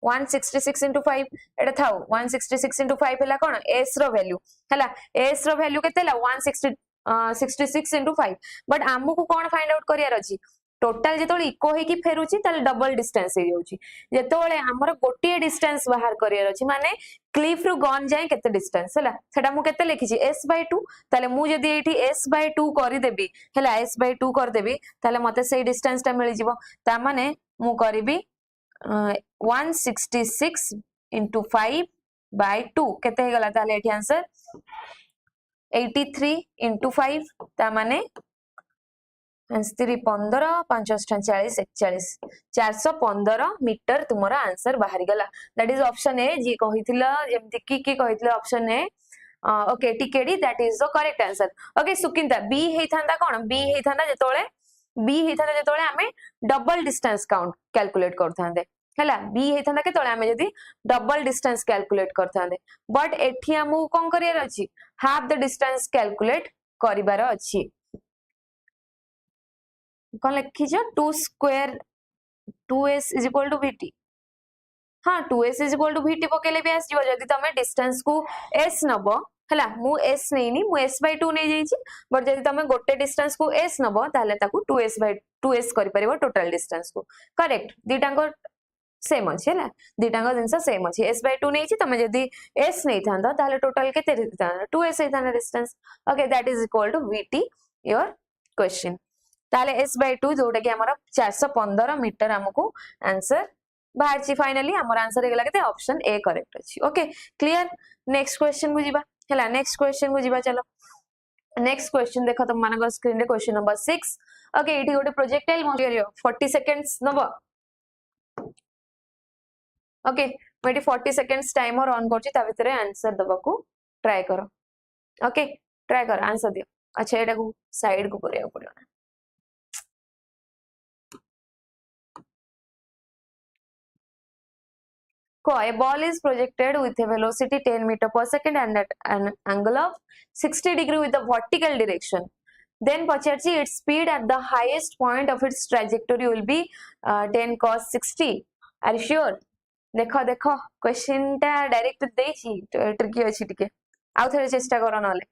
166 into 5 एटा थाउ 166 into 5 हला कोन s रो वैल्यू हला s रो वैल्यू केते ला 166 into 5 बट हमकु कोन फाइंड आउट करियार अछि टोटल जेतोले इको हे कि फेरुची ताले डबल डिस्टेंस हे जाउची जेतोले हमर गोटिए डिस्टेंस बाहर करियार अछि माने क्लिफ रु गन जाय केते डिस्टेंस हला सेटा मु केते लिखिछि s/2 ताले मु जदी एठी s/2 करि देबी हला s/2 कर देबी ताले मते सेही डिस्टेंस ता मिलि जिवो ता माने मु करिबी 166 into 5/2 केते हे गला ताले एठी आंसर 83 into 5 ता माने 15 5 40 41 415 मीटर तुमरा आंसर बाहरी गला दैट इज ऑप्शन ए जी कहिथिला जेमति की कहिथिला option A okay TKD that is the correct answer okay Sukinta बी हेथांदा कोन बी हेथांदा जेतोळे हमें डबल डिस्टेंस काउंट कैलकुलेट करथांदे हला बी हेथांदा केतोळे हमें जदी डबल डिस्टेंस कैलकुलेट करथांदे बट एठी हमु कोन करियर अछि हाफ द डिस्टेंस कैलकुलेट करिबार अछि कौन लिखी 2 square 2s is equal to vt हाँ 2s is equal to vt पकेले भी आस जिवो जदी तमे डिस्टेंस को s नबो हला मु s नेनी मु s/2 नै जाईची बट जदी तमे गोटे डिस्टेंस को s नबो ताले ताकू 2s करि परिबो टोटल डिस्टेंस को करेक्ट दीटांको सेम अछि हला दीटांको जिंस सेम अछि s/2 नैची तमे जदी s नै थांदा ताले टोटल केते थांदा 2s थांदा distance okay that is equal to vt your question ताले s/2 जोटा कि हमर 415 मीटर हमकु आंसर बाहर छि फाइनली हमर आंसर हेगला केते ऑप्शन ए करेक्ट अछि ओके क्लियर नेक्स्ट क्वेश्चन को जिबा हला नेक्स्ट क्वेश्चन को जिबा चलो नेक्स्ट क्वेश्चन देखो तुम मानकर स्क्रीन रे क्वेश्चन नंबर 6 ओके एठी गोटे प्रोजेक्टाइल मटेरियल 40 सेकंड्स नबो ओके मैं 40 सेकंड्स टाइमर ऑन करछि ता भितरे आंसर दबाकू ट्राई करो ओके ट्राई कर आंसर दियो अच्छा एटा को साइड को करिया पड़ियो ना A ball is projected with a velocity 10 meter per second and at an angle of 60 degree with the vertical direction. Then pacharchi its speed at the highest point of its trajectory will be 10 cos 60. Are you sure? देखो देखो question टा direct देछि tricky अछि टिके आउ थरे चेष्टा करो नले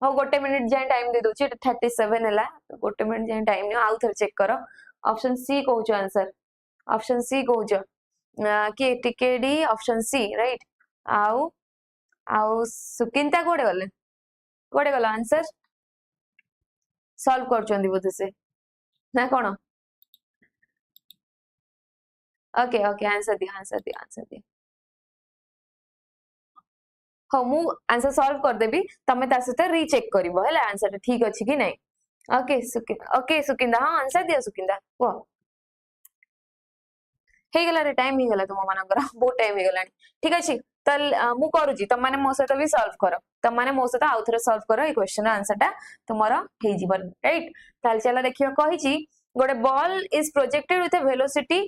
हो गोटे मिनिट जाय टाइम दे दोछि 37 हला गोटे मिनिट जाय टाइम नि आउ थरे चेक करो ऑप्शन सी कहउछ आंसर ऑप्शन सी कहउछ कि टिकेडी ऑप्शन सी राइट आउ आउ सुकिंता कोडे गला आंसर सॉल्व करचंदी बोधे से ना कोन ओके ओके आंसर दे हो मु आंसर सॉल्व कर देबी तमे ता सते रीचेक करबो हला आंसर ठीक अछि कि नै ओके सुकिंदा हां आंसर दियो सुकिंदा वो हे गला रे टाइम ही गला तुम मानकर बहुत टाइम ही गलानी ठीक अछि तल मु करूची तुम माने मो सहित भी सॉल्व करो तुम माने मो सहित आउथरे सॉल्व करो ए क्वेश्चन आंसर टा तुमरो हे जीवन राइट ताल चला देखियो कहिची गोटे ball is projected with a velocity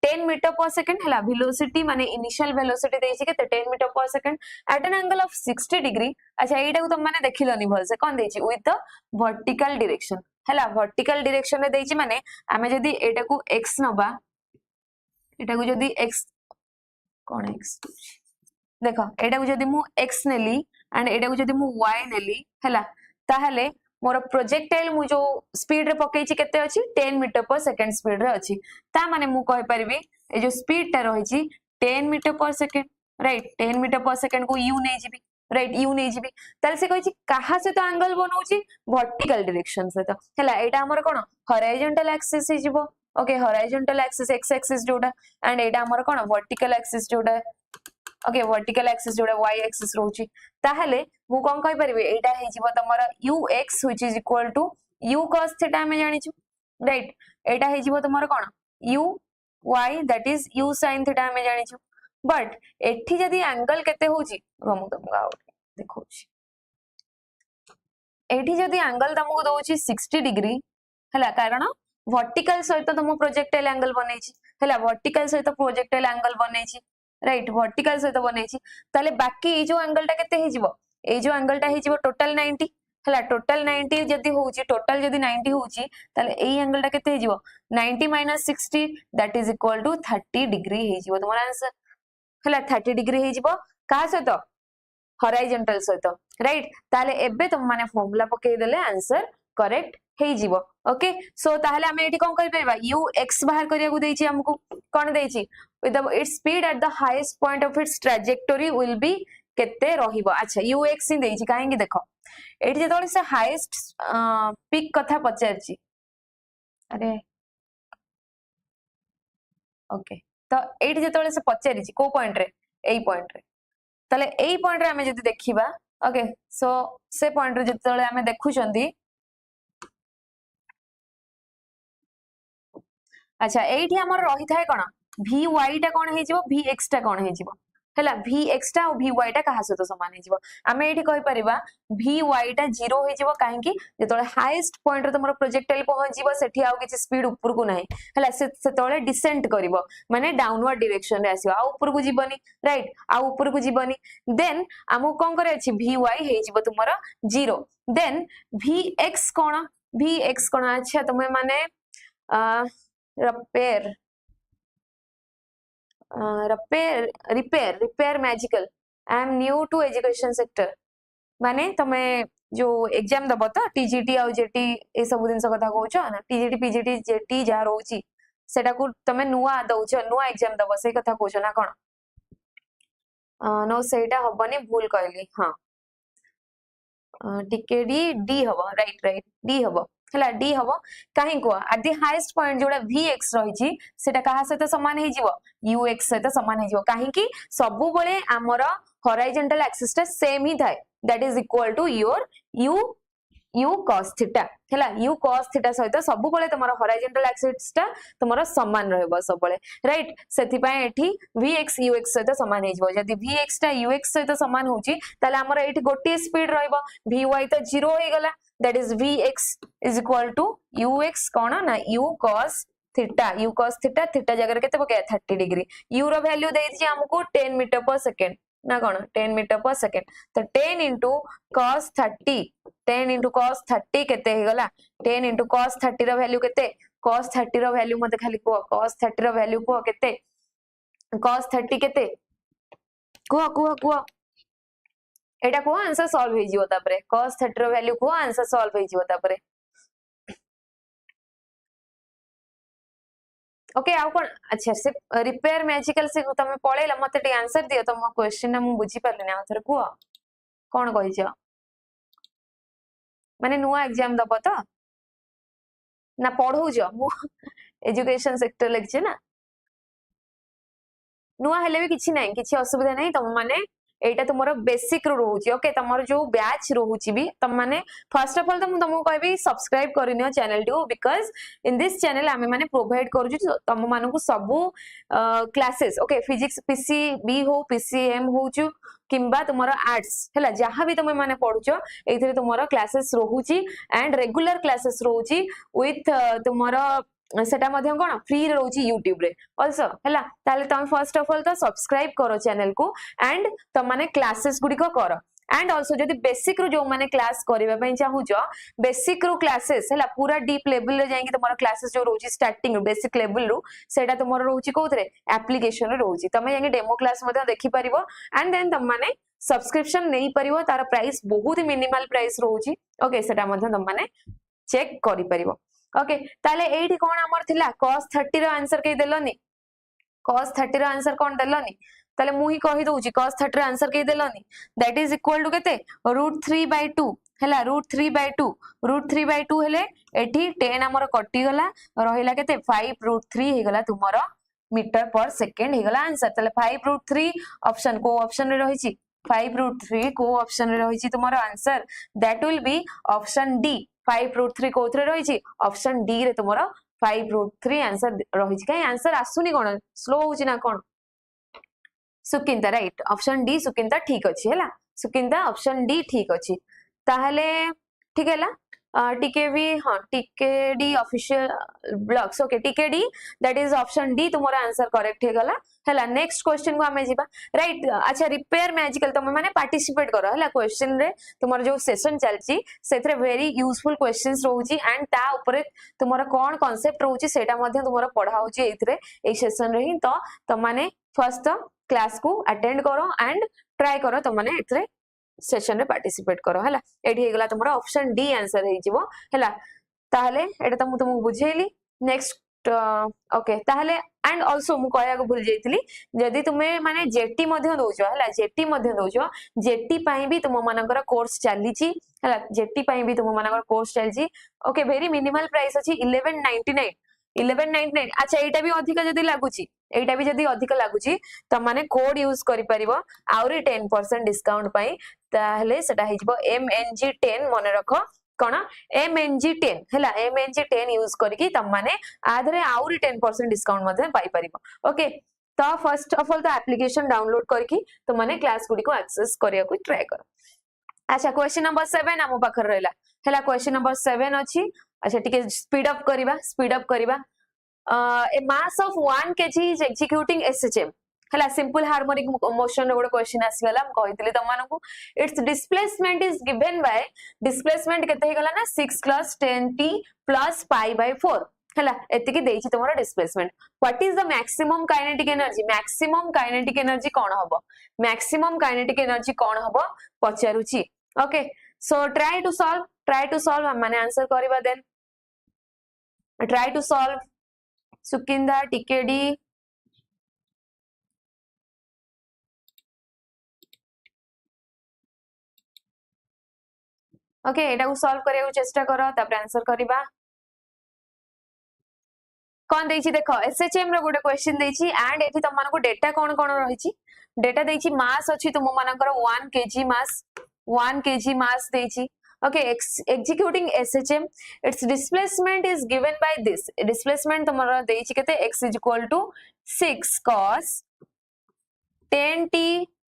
10 metre per second हला वेलोसिटी माने इनिशियल वेलोसिटी देछि के 10 metre per second at an angle of 60 degree अच्छा एटा को तुम माने देखिलोनी भल से कोन देछि विथ द वर्टिकल डायरेक्शन हला वर्टिकल डायरेक्शन रे देछि माने आमे जदी एटा को x नबा एटा को जदी x कोन x देखो एटा को जदी मु x नेली एंड एटा को जदी मु y नेली हला ताहले मोर प्रोजेक्टाइल मु जो स्पीड रे पकेछि केते अछि 10 मीटर पर सेकंड स्पीड रे अछि ता माने मु कहि परिबी ए जो स्पीड ता रहिछि 10 metre per second right 10 metre per second को u नै जिबी राइट u नै जिबी ताले से कहिछि कहा से तो एंगल बनौछि वर्टिकल डायरेक्शन से तो हला एटा हमर कोन हॉरिजॉन्टल एक्सिस हि जिवो okay horizontal axis x axis जोडा एंड एटा हमर कोन वर्टिकल एक्सिस जोडा ओके वर्टिकल एक्सिस जोडा y एक्सिस रहउछि ताहले मु कोन कहि परिबे एटा हे जिवो तमर ux which is equal to u cos theta हमें जानि छु राइट एटा हे जिवो तमर कोन u y that is u sin theta हमें जानि छु बट एठी जदी एंगल केते होउछि हम तुमका देखौछि एठी जदी एंगल तुमको दोउछि 60 डिग्री हला कारण वर्टिकल सहित तुम प्रोजेक्टाइल एंगल बनैछि हला वर्टिकल सहित प्रोजेक्टाइल एंगल बनैछि राइट वर्टिकल सहित बनैछि ताले बाकी ए जो एंगल टा केते हे जिवो ए जो एंगल टा हे जिवो टोटल 90 हला टोटल 90 जदी होउछि टोटल जदी 90 होउछि ताले ए एंगल टा केते हे जिवो 90 - 60 that is equal to 30 degree हे जिवो तुम्हारा आंसर हला 30 डिग्री हे जिवो का सहित हॉरिजॉन्टल सहित राइट ताले एबे तुम माने फार्मूला पके देले आंसर करेक्ट हे जिवो ओके सो ताहले हमें एठी कोन करि परबा u x बाहर करिया को देछि हमको कोन देछि with the its speed at the highest point of its trajectory will be केते रहिबो अच्छा u x हि देछि काहे कि देखो एठी जेतोले से हाईएस्ट पिक कथा पचारछि अरे ओके तो एठी जेतोले से पचारिछि को पॉइंट रे एई पॉइंट रे ताले एई पॉइंट रे हमें जदी देखिबा ओके सो से पॉइंट रे जेतोले हमें देखुचंदी अच्छा एठी हमर रही थाए कोन vy टा कोन हे जिवो vx टा कोन हे जिवो हला vx टा और vy टा कहा सहित समान हे जिवो आमे एठी कहि परिबा vy टा 0 हे जिवो काहे कि जेतोले हाईएस्ट पॉइंट रे तमरो प्रोजेक्टाइल पहुंच जिवो सेठी आउ किछि स्पीड ऊपर को नाही हला से तोले डिसेंट करिवो माने डाउनवर्ड डायरेक्शन रे आसीबो आ ऊपर को जीवनी राइट आ ऊपर को जीवनी देन हमु कोन करे अछि vy हे जिवो तुमरो 0 देन vx कोन अच्छा तुमे माने repair magical I am new to education sector माने तमे जो एग्जाम दबो तो टीजीटी आ जेटी ए सब दिन कथा कहउछ ना टीजीटी पीजीटी जेटी जा रहउची सेटा को तमे नुवा दउछ नुवा एग्जाम दबो से कथा कहउछ ना कोन नो सेटा हबनी भूल कहली हां टिकेडी डी हबो राइट डी हबो हला डी हबो काहे को एट द हाईएस्ट पॉइंट जोडा vx रहिछि सेटा कहा सहित समान हे जिवो ux सहित समान हे जिवो काहे कि सबु बळे हमर हॉरिजॉन्टल एक्सिस टा सेम ही थाए that is equal to your u cos theta हला u cos थीटा सहित सबु बळे तमर हॉरिजॉन्टल एक्सिस टा तमर समान रहबो सब बळे राइट सेति पय एठी vx ux सहित समान हे जिवो जदी vx टा ux सहित समान होची ताले हमर एठी गोटे स्पीड रहबो vy तो 0 हे गला that is vx is equal to ux कोन ना u cos थीटा थीटा जगह केते पके 30 डिग्री u रो वैल्यू दे दी हमको 10 मीटर पर सेकंड ना कोन 10 मीटर पर सेकंड तो 10 into cos 30 केते हे गला 10 into cos 30 रो वैल्यू केते cos 30 रो वैल्यू मते खाली को cos 30 रो वैल्यू को केते cos 30 केते को एटा को आंसर सॉल्व हे जिवो तापरे cos 30 रो वैल्यू को आंसर सॉल्व हे जिवो तापरे ओके आउ कोन अच्छा से रिपेयर मैजिकल से तमे पळेला मते टे आंसर दियो तम क्वेश्चन ना मु बुझी परले ना थर को कोन कहि छ माने नुवा एग्जाम दबो तो ना पढौ छ मु एजुकेशन सेक्टर लेख छ ना नुवा हेले भी किछि नै किछि असुविधा नै तम माने एटा तुमरो बेसिक रो रहउची ओके तमरो जो बैच रहउची भी तम माने फर्स्ट ऑफ ऑल तो तुमको कहबी सब्सक्राइब करिनियो channel too because in this channel आमे माने प्रोवाइड करू तम मानकु सबु क्लासेस ओके फिजिक्स पीसीबी हो पीसीएम होचु किंबा तुमरो आर्ट्स हैला जहां भी तुम माने पढुचो एथिरे तुमरो क्लासेस रहउची एंड रेगुलर क्लासेस रहउची विथ तुमरो सेटा मध्य कोन फ्री रहउची YouTube रे आल्सो हैला ताले तुम फर्स्ट ऑफ ऑल तो सब्सक्राइब करो चैनल को एंड तुम माने क्लासेस गुडी को करो एंड आल्सो जदि बेसिक रो जो माने क्लास करबा पई चाहूजो बेसिक रो क्लासेस हैला पूरा डीप लेवल रे जाईकी तुमरो क्लासेस जो रहउची स्टार्टिंग बेसिक लेवल रो सेटा तुमरो रहउची कोथरे एप्लीकेशन रे रहउची तमे जाईकी डेमो क्लास मध्य देखि परिबो एंड देन तुम माने सब्सक्रिप्शन नहीं परिबो तार प्राइस बहुत मिनिमल प्राइस रहउची ओके सेटा मध्य तुम माने चेक करि परिबो ओके ताले एठी कोन हमर थिला cos 30 रो आंसर के देलोनी cos 30 रो आंसर कोन देलोनी ताले मु ही कहि दोउची cos 30 रो आंसर के देलोनी दैट इज इक्वल टू केते √3/2 हैला √3/2 हेले एठी 10 हमर कटि गला रहिला केते 5√3 हे गला तुमरो मीटर पर सेकंड हे गला आंसर ताले 5√3 ऑप्शन को ऑप्शन रे रहिची 5√3 को ऑप्शन रे रहिची तुमरो answer that will be option D 5√3 कोथरे रहिची ऑप्शन डी रे तुमरो 5√3 आंसर रहिची काई आंसर आसुनी कोन स्लो होची ना कोन सुकिंता राइट ऑप्शन डी सुकिंता ठीक अछि हैला सुकिंता ऑप्शन डी ठीक अछि ताहले ठीक हैला टीकेवी हां TKD official blogs okay TKD that is option D तुम्हारा आंसर करेक्ट हे गला हैला नेक्स्ट क्वेश्चन को हमें जीवा राइट अच्छा रिपेयर मैजिकल तुम माने पार्टिसिपेट करो हैला क्वेश्चन रे तुम्हारा जो सेशन चलची सेथरे वेरी यूजफुल क्वेश्चंस रहउची एंड ता ऊपर तुम्हारा कोन कांसेप्ट रहउची सेटा मध्ये तुम्हारा पढा होची एथरे ए सेशन रे ही तो तुम माने फर्स्ट क्लास को अटेंड करो एंड ट्राई करो तुम माने एथरे सेशन रे पार्टिसिपेट करो हैला एठी हे गला तुमरा ऑप्शन डी आंसर हे जिवो हैला ताहले एटा त मु तुमको बुझेली नेक्स्ट ओके ताहले एंड आल्सो मु कहया को भूल जाईतली जदी तुमे माने जेटी मध्ये दोजो हैला जेटी मध्ये दोजो जेटी पई भी तुम मानकर कोर्स चालीची हैला जेटी पई भी तुम मानकर कोर्स चालीची ओके वेरी मिनिमल प्राइस अछि 1199 अच्छा एटा भी अधिक जदी लागुची एटा भी जदी अधिक लागुची त माने कोड यूज करि परिबो आउरी 10% डिस्काउंट पई ताहले सेटा हिजबो MNG10 मने रखो कोन MNG10 हैला MNG10 यूज करके तम माने आधरे आउरी 10% डिस्काउंट मध्ये पाई परिबो ओके तो फर्स्ट ऑफ ऑल तो एप्लीकेशन डाउनलोड करके तो माने क्लास गुडी को एक्सेस करिया को ट्राई करो अच्छा क्वेश्चन नंबर 7 हम पाखर रहला हैला क्वेश्चन नंबर 7 अछि अच्छा टिके स्पीड अप करिबा a mass of 1 kg is executing SHM हैला सिंपल हार्मोनिक मोशन रो क्वेश्चन आसीगला हम कहितली तमानकु its displacement is given by displacement केते हेगला ना 6 + 10t + π/4 हैला एतिकी देछि तमरो displacement what is the maximum kinetic energy कोन हबो मैक्सिमम काइनेटिक एनर्जी कोन हबो पचारुची okay so try to solve हम माने आंसर करबा then try to solve Sukinda TKD okay एटा को सॉल्व करिया चेष्टा करो तापर आंसर करबा कोन देछि देखो एसएचएम रो गोटे क्वेश्चन देछि एंड एठी तम मानको डेटा कोन कोन रहिछि डेटा देछि मास अछि तुम मानकर 1 kg मास देछि okay executing SHM its displacement is given by this displacement तुम्हारा देछि केते x is equal to 6 cos 10t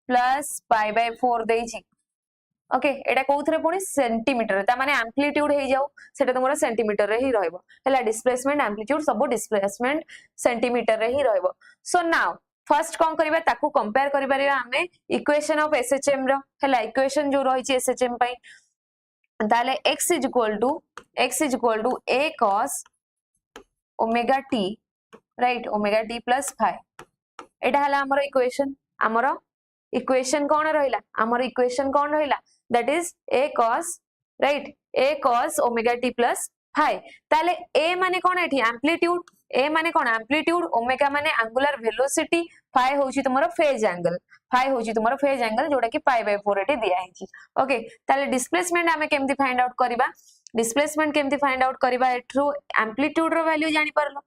plus π/4 देछि ओके एटा कोथरे पुनी सेंटीमीटर ता माने एम्प्लीट्यूड हे जाऊ सेटा तुमरा सेंटीमीटर रे ही रहबो हैला डिस्प्लेसमेंट एम्प्लीट्यूड सब डिस्प्लेसमेंट सेंटीमीटर रे ही रहबो सो नाउ फर्स्ट कोन करबा ताकू कंपेयर करि परिबा हमें इक्वेशन ऑफ SHM रो हैला इक्वेशन जो रहिछि SHM पई ताले x is equal to a cos omega t right omega t plus phi एटा हला हमर इक्वेशन कोन रहिला हमर इक्वेशन कोन रहिला that is a cos right a cos omega t plus phi ताले a माने कोन एठी एम्प्लीट्यूड a माने कोन एम्प्लीट्यूड ओमेगा माने एंगुलर वेलोसिटी phi होची तुमरो फेज एंगल जोटा कि π/4 एठी दिया हिची ओके ताले डिस्प्लेसमेंट हमें केमती फाइंड आउट करबा थ्रू एम्प्लीट्यूड रो वैल्यू जानि परलो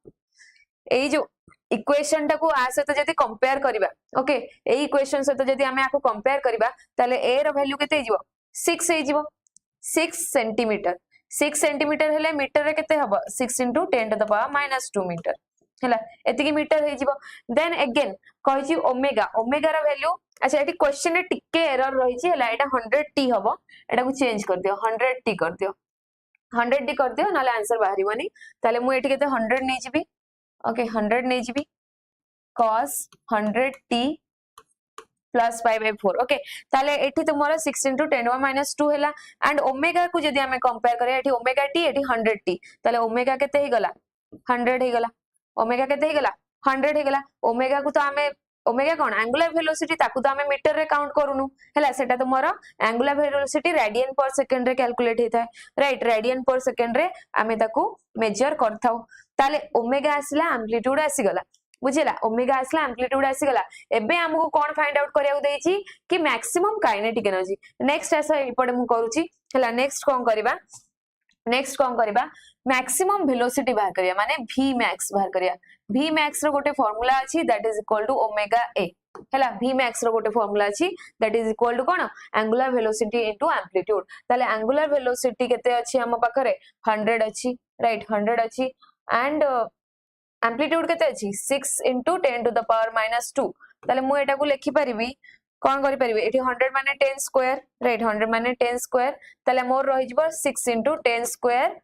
ए जो इक्वेशन टाको आ सहित जदी कंपेयर करबा ओके ए इक्वेशन सहित जदी हमें आको कंपेयर करबा ताले ए रो वैल्यू केते हिजबो 6 हिजबो 6 सेंटीमीटर 6 सेंटीमीटर हेले मीटर रे केते हबो 6 * 10 टू द पावर -2 मीटर हैला एतिकी मीटर हे जिवो देन अगेन कहि छी ओमेगा ओमेगा रो वैल्यू अच्छा एटी क्वेश्चन रे टिके एरर रही छी हैला एटा 100t हबो एटा को चेंज कर दियो 100t कर दियो 100t कर दियो नाले आंसर बाहरिबोनी ताले मु एटी केते 100 नै जिबी ओके 100 नै जिबी cos 100t plus 5/4 ओके ताले एठी तुमरो 6 * 10 - 2 हैला एंड ओमेगा को जदी हमें कंपेयर करे एठी ओमेगा t एठी 100t ताले ओमेगा केते हे गला 100 हे गला ओमेगा केते हे गला 100 हे गला ओमेगा को तो हमें ओमेगा कोन एंगुलर वेलोसिटी ताकू तो हमें मीटर रे काउंट करूनु हैला सेटा तुमरो एंगुलर वेलोसिटी रेडियन पर सेकंड रे कैलकुलेट हेता राइट रेडियन पर सेकंड रे हमें ताकू मेजर करथाउ ताले ओमेगा आसला एम्प्लीट्यूड आसी गला बुझिला ओमेगा आसला एम्प्लीट्यूड आसी गला एबे हमको कोन फाइंड आउट करिया देछि कि मैक्सिमम काइनेटिक एनर्जी नेक्स्ट ऐसा इपडे मु करूची हैला नेक्स्ट कोन करबा मैक्सिमम वेलोसिटी बाहर करिया माने v max बाहर करिया v max रो गोटे फार्मूला अछि that is equal to omega a हैला v max रो गोटे फार्मूला अछि दैट इज इक्वल टू कोन एंगुलर वेलोसिटी इनटू एम्प्लीट्यूड ताले एंगुलर वेलोसिटी केते अछि हम पाखरे 100 अछि राइट 100 अछि एंड एम्प्लीट्यूड केते अछि 6 * 10 टू द पावर -2 ताले मु एटा को लिखि परिबी कोन करि परिबी एठी 100 माने 10 स्क्वायर राइट 100 माने 10 स्क्वायर ताले मोर रहि जबो 6 * 10 स्क्वायर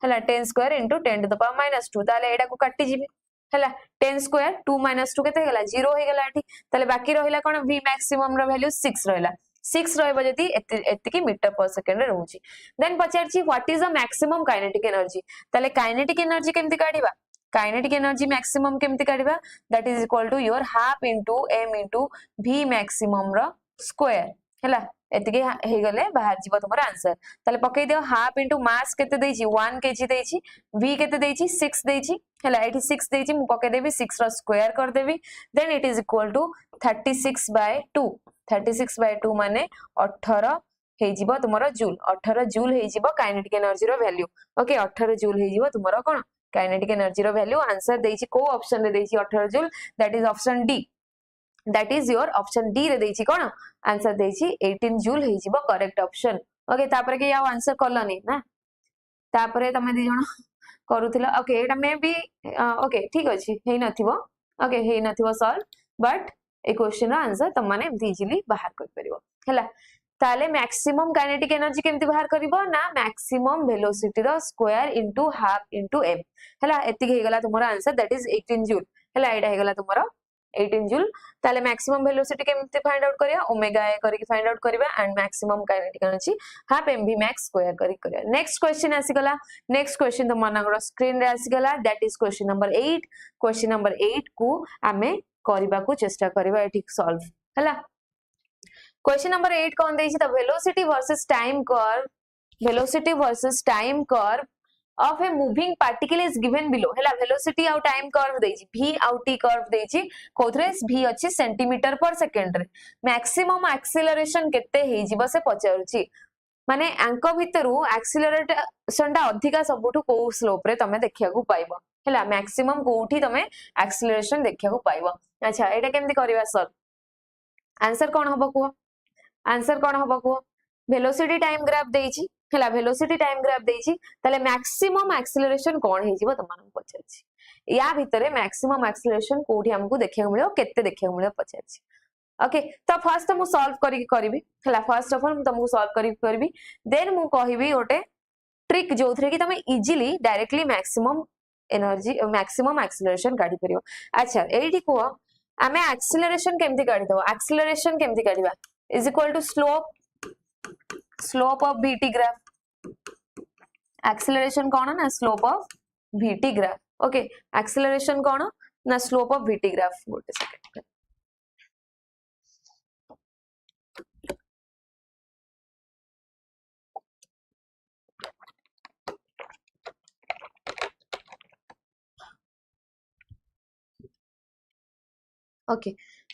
हैला 10 स्क्वायर * 10 टू द पावर -2 ताले एटा को काटि जिबी हैला 10 स्क्वायर 2 - 2 केते हेला 0 हे गेला एठी ताले बाकी रहिला कोन v मैक्सिमम रो वैल्यू 6 रहिला 6 रहबो जदी एतिकी मीटर पर सेकंड रे रहउची देन पचारची what is the maximum kinetic energy ताले काइनेटिक एनर्जी केमति काढिबा काइनेटिक एनर्जी मैक्सिमम केमति काढिबा that is equal to your half into m into v maximum रो स्क्वायर हैला एतिके हे गले बाहर जीव तुमर आंसर ताले पकई दियो हाफ इनटू मास केते देछि 1 kg देछि v केते देछि 6 देछि हैला एठी 6 देछि मु पकई देबी 6 रो स्क्वायर कर देबी then it is equal to 36/2 36/2 माने 18 हे जीव तुमर जूल 18 जूल हे जीव काइनेटिक एनर्जी रो वैल्यू ओके 18 जूल हे जीव तुमर कोन काइनेटिक एनर्जी रो वैल्यू आंसर देछि को ऑप्शन रे देछि 18 joule that is option D that is your option D रे देछि कोन आंसर देछि 18 जूल हे जीव करेक्ट ऑप्शन ओके तापर के याव आंसर करलनी ना तापर तमे दि जण करूथिला okay Etah may be okay ठीक अछि हे नथिबो ओके हे नथिबो सॉल्व बट ए क्वेश्चन रो आंसर तम माने इजीली बाहर कर परिबो हैला ताले मैक्सिमम काइनेटिक एनर्जी केमति बाहर करिवो ना मैक्सिमम वेलोसिटी रो square into half into m हैला एति हे गला तुमरो आंसर दैट इज 18 जूल हैला एटा हे गला तुमरो 18 जूल ताले मैक्सिमम वेलोसिटी केमति फाइंड आउट करिया ओमेगा a करि फाइंड आउट करिबा and maximum kinetic energy half mv max square करिया नेक्स्ट क्वेश्चन आसी गला नेक्स्ट क्वेश्चन तुम मानकर स्क्रीन रे आसी गला दैट इज क्वेश्चन नंबर 8 को हमें करबा को चेष्टा करबा एठी सॉल्व हैला क्वेश्चन नंबर 8 कौन देछि the velocity versus time curve of a moving particle is given below हैला वेलोसिटी आउ टाइम कर्व देछि v आउ t कर्व देछि कोथरे v अछि सेंटीमीटर पर सेकंड रे मैक्सिमम एक्सीलरेशन केते हे जिवो से पचारुछि माने अंक भितरु एक्सीलरेशन टा अधिका सबुठु को स्लोप रे तमे देखिया को पाइबो हैला मैक्सिमम कोठी तमे एक्सीलरेशन देखिया को पाइबो अच्छा एटा केमति करबा सर आंसर कोन हबो को आंसर कोन हबो को वेलोसिटी टाइम ग्राफ देछि हैला वेलोसिटी टाइम ग्राफ देछि ताले मैक्सिमम एक्सीलरेशन कोन हे जिवो तमन पछाछि या भितरे मैक्सिमम एक्सीलरेशन कोठी हमकु देखिया मिलो केते देखिया मिलो पछाछि ओके तो फर्स्ट मु सॉल्व करबी हैला फर्स्ट ऑफ ऑल मु तुमको सॉल्व करबी देन मु कहिबी ओटे ट्रिक जोथरे कि तमे easily directly maximum energy maximum acceleration काढी परियो अच्छा एठी को हमें एक्सीलरेशन केमति काढी दो एक्सीलरेशन केमति काढीबा is equal to slope of vt graph acceleration कोन ना slope of vt graph okay acceleration कोन ना स्लोप ऑफ vt ग्राफ गोटे सेकंड ओके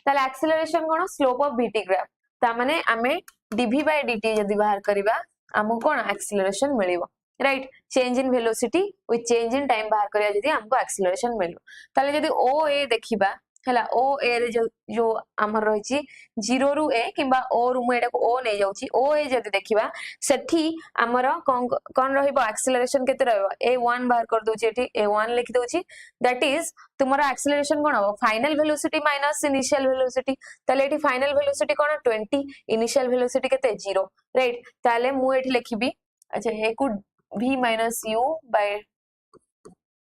ताले एक्सीलरेशन कोन स्लोप ऑफ vt ग्राफ ता माने हमें dv by dt जदी बाहर करबा हमको कोन एक्सीलरेशन मिलिबो right change in velocity with change in time बाहर करिया जदी हमको एक्सेलरेशन मिलियो ताले जदी ओ ए देखिबा हला ओ ए रे जो हमर रहिची 0 रु ए किबा ओ रु मु एटा को ओ नै जाउची ओ ए जदी देखिबा सेठी हमर कोन रहिबो एक्सेलरेशन केते रहबो a1 बाहर कर दोची एठी a1 लिखि दोची दैट इज तुम्हारा एक्सेलरेशन कोन हो final velocity minus initial velocity ताले एठी फाइनल वेलोसिटी कोन 20 इनिशियल वेलोसिटी केते 0 राइट ताले मु एठी लिखिबी अच्छा ए को v minus u by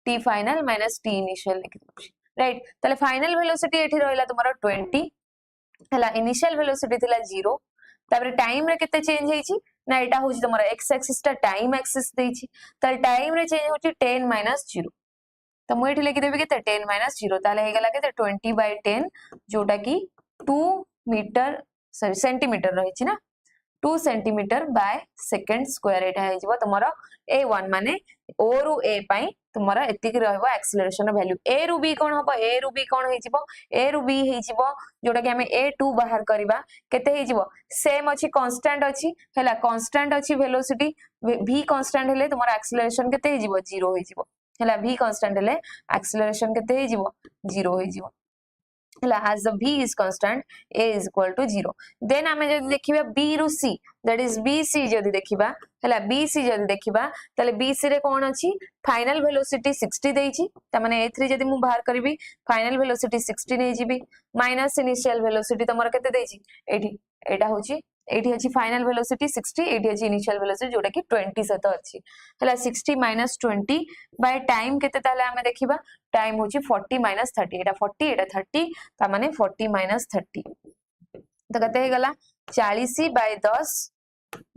t final minus t initial लिखि दोची राइट ताले फाइनल वेलोसिटी एठी रहला तुम्हारा 20 हला इनिशियल वेलोसिटी थिला 0 तापर टाइम रे केते चेंज हेची ना एटा होची तुम्हारा x एक्सिस ता टाइम एक्सिस देची ताले टाइम रे चेंज होची 10 - 0 तो मु एठी लिखि देबी केते 10 - 0 ताले हे गेला केते 20/10 जोटा की 2 मीटर सॉरी सेंटीमीटर रहिची ना 2 सेंटीमीटर बाय सेकंड स्क्वायर एटा हे जिवो तुम्हारा a1 माने o रु a पई तुम्हारा एतिक रहबो एक्सेलरेशन वैल्यू a रु b कोन हबो a रु b कोन हे जिवो a रु b हे जिवो जोटा कि हमें a2 बाहर करबा केते हे जिवो सेम अछि कांस्टेंट अछि हैला कांस्टेंट अछि वेलोसिटी v कांस्टेंट हेले तुम्हारा एक्सेलरेशन केते हे जिवो 0 हे जिवो हैला v कांस्टेंट हेले एक्सेलरेशन केते हे जिवो 0 हे जिवो as the v is constant a is equal to 0 then आमे जदि देखिबा b रु c that is bc जदि देखिबा हला bc जदि देखिबा तले bc रे कोन अछि फाइनल वेलोसिटी 60 देइछि त माने a3 जदि मु बाहर करबी फाइनल वेलोसिटी 60 नै जिबी माइनस इनिशियल वेलोसिटी तमरा केते देइछि एठी एटा होछि एठी अछि फाइनल वेलोसिटी 60 एठी अछि इनिशियल वेलोसिटी जोटा कि 20 सत अछि हला 60 - 20 बाय टाइम केते ताले आमे देखिबा टाइम होछि 40 - 30 एटा 40 एटा 30 ता माने 40 - 30 तो कते हे गला 40/10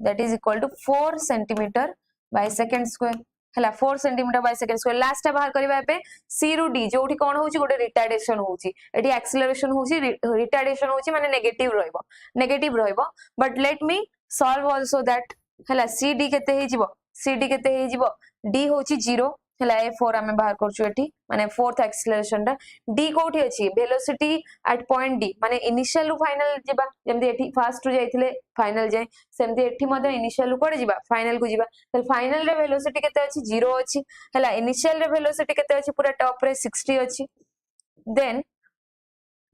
that is equal to 4 centimeter by second square हला 4 centimeter by second square last बाहर करबा पे c रु d जोठी कोन होउची गोटे रिटार्डेशन होउची एठी एक्सेलरेशन होउची रिटार्डेशन होउची माने नेगेटिव रहइबो but let me solve also that हला c d केते हे जिवो c d केते हे जिवो d होउची 0 हला a4 हमें बाहर करछु एठी माने फोर्थ एक्सेलरेशन दा d कोठी अछि वेलोसिटी एट पॉइंट d माने इनिशियल रु फाइनल जिबा जेमदि एठी फर्स्ट रु जाइथिले फाइनल जाय सेमदि एठी मधे इनिशियल रु कोडे जिबा फाइनल को जिबा त फाइनल रे वेलोसिटी केते अछि 0 अछि हला इनिशियल रे वेलोसिटी केते अछि पूरा टॉप रे 60 अछि देन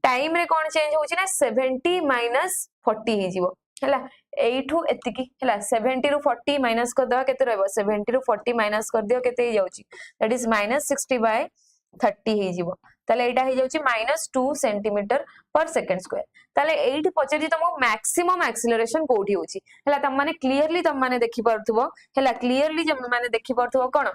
टाइम रे कोन चेंज होछि ना 70 - 40 हे जिवो हला एठू एतिकी हला 70 रु 40 माइनस कर दवा केते रहबो 70 रु 40 माइनस कर दियो केते हे जाउची दैट इज -60/30 हे जिवो ताले एटा हे जाउची -2 सेंटीमीटर पर सेकंड स्क्वायर ताले एठी पचेजी तमो मैक्सिमम एक्सेलरेशन कोठी होची हला तम माने क्लियरली तम माने देखि परथुबो हला क्लियरली जम माने देखि परथुबो कोन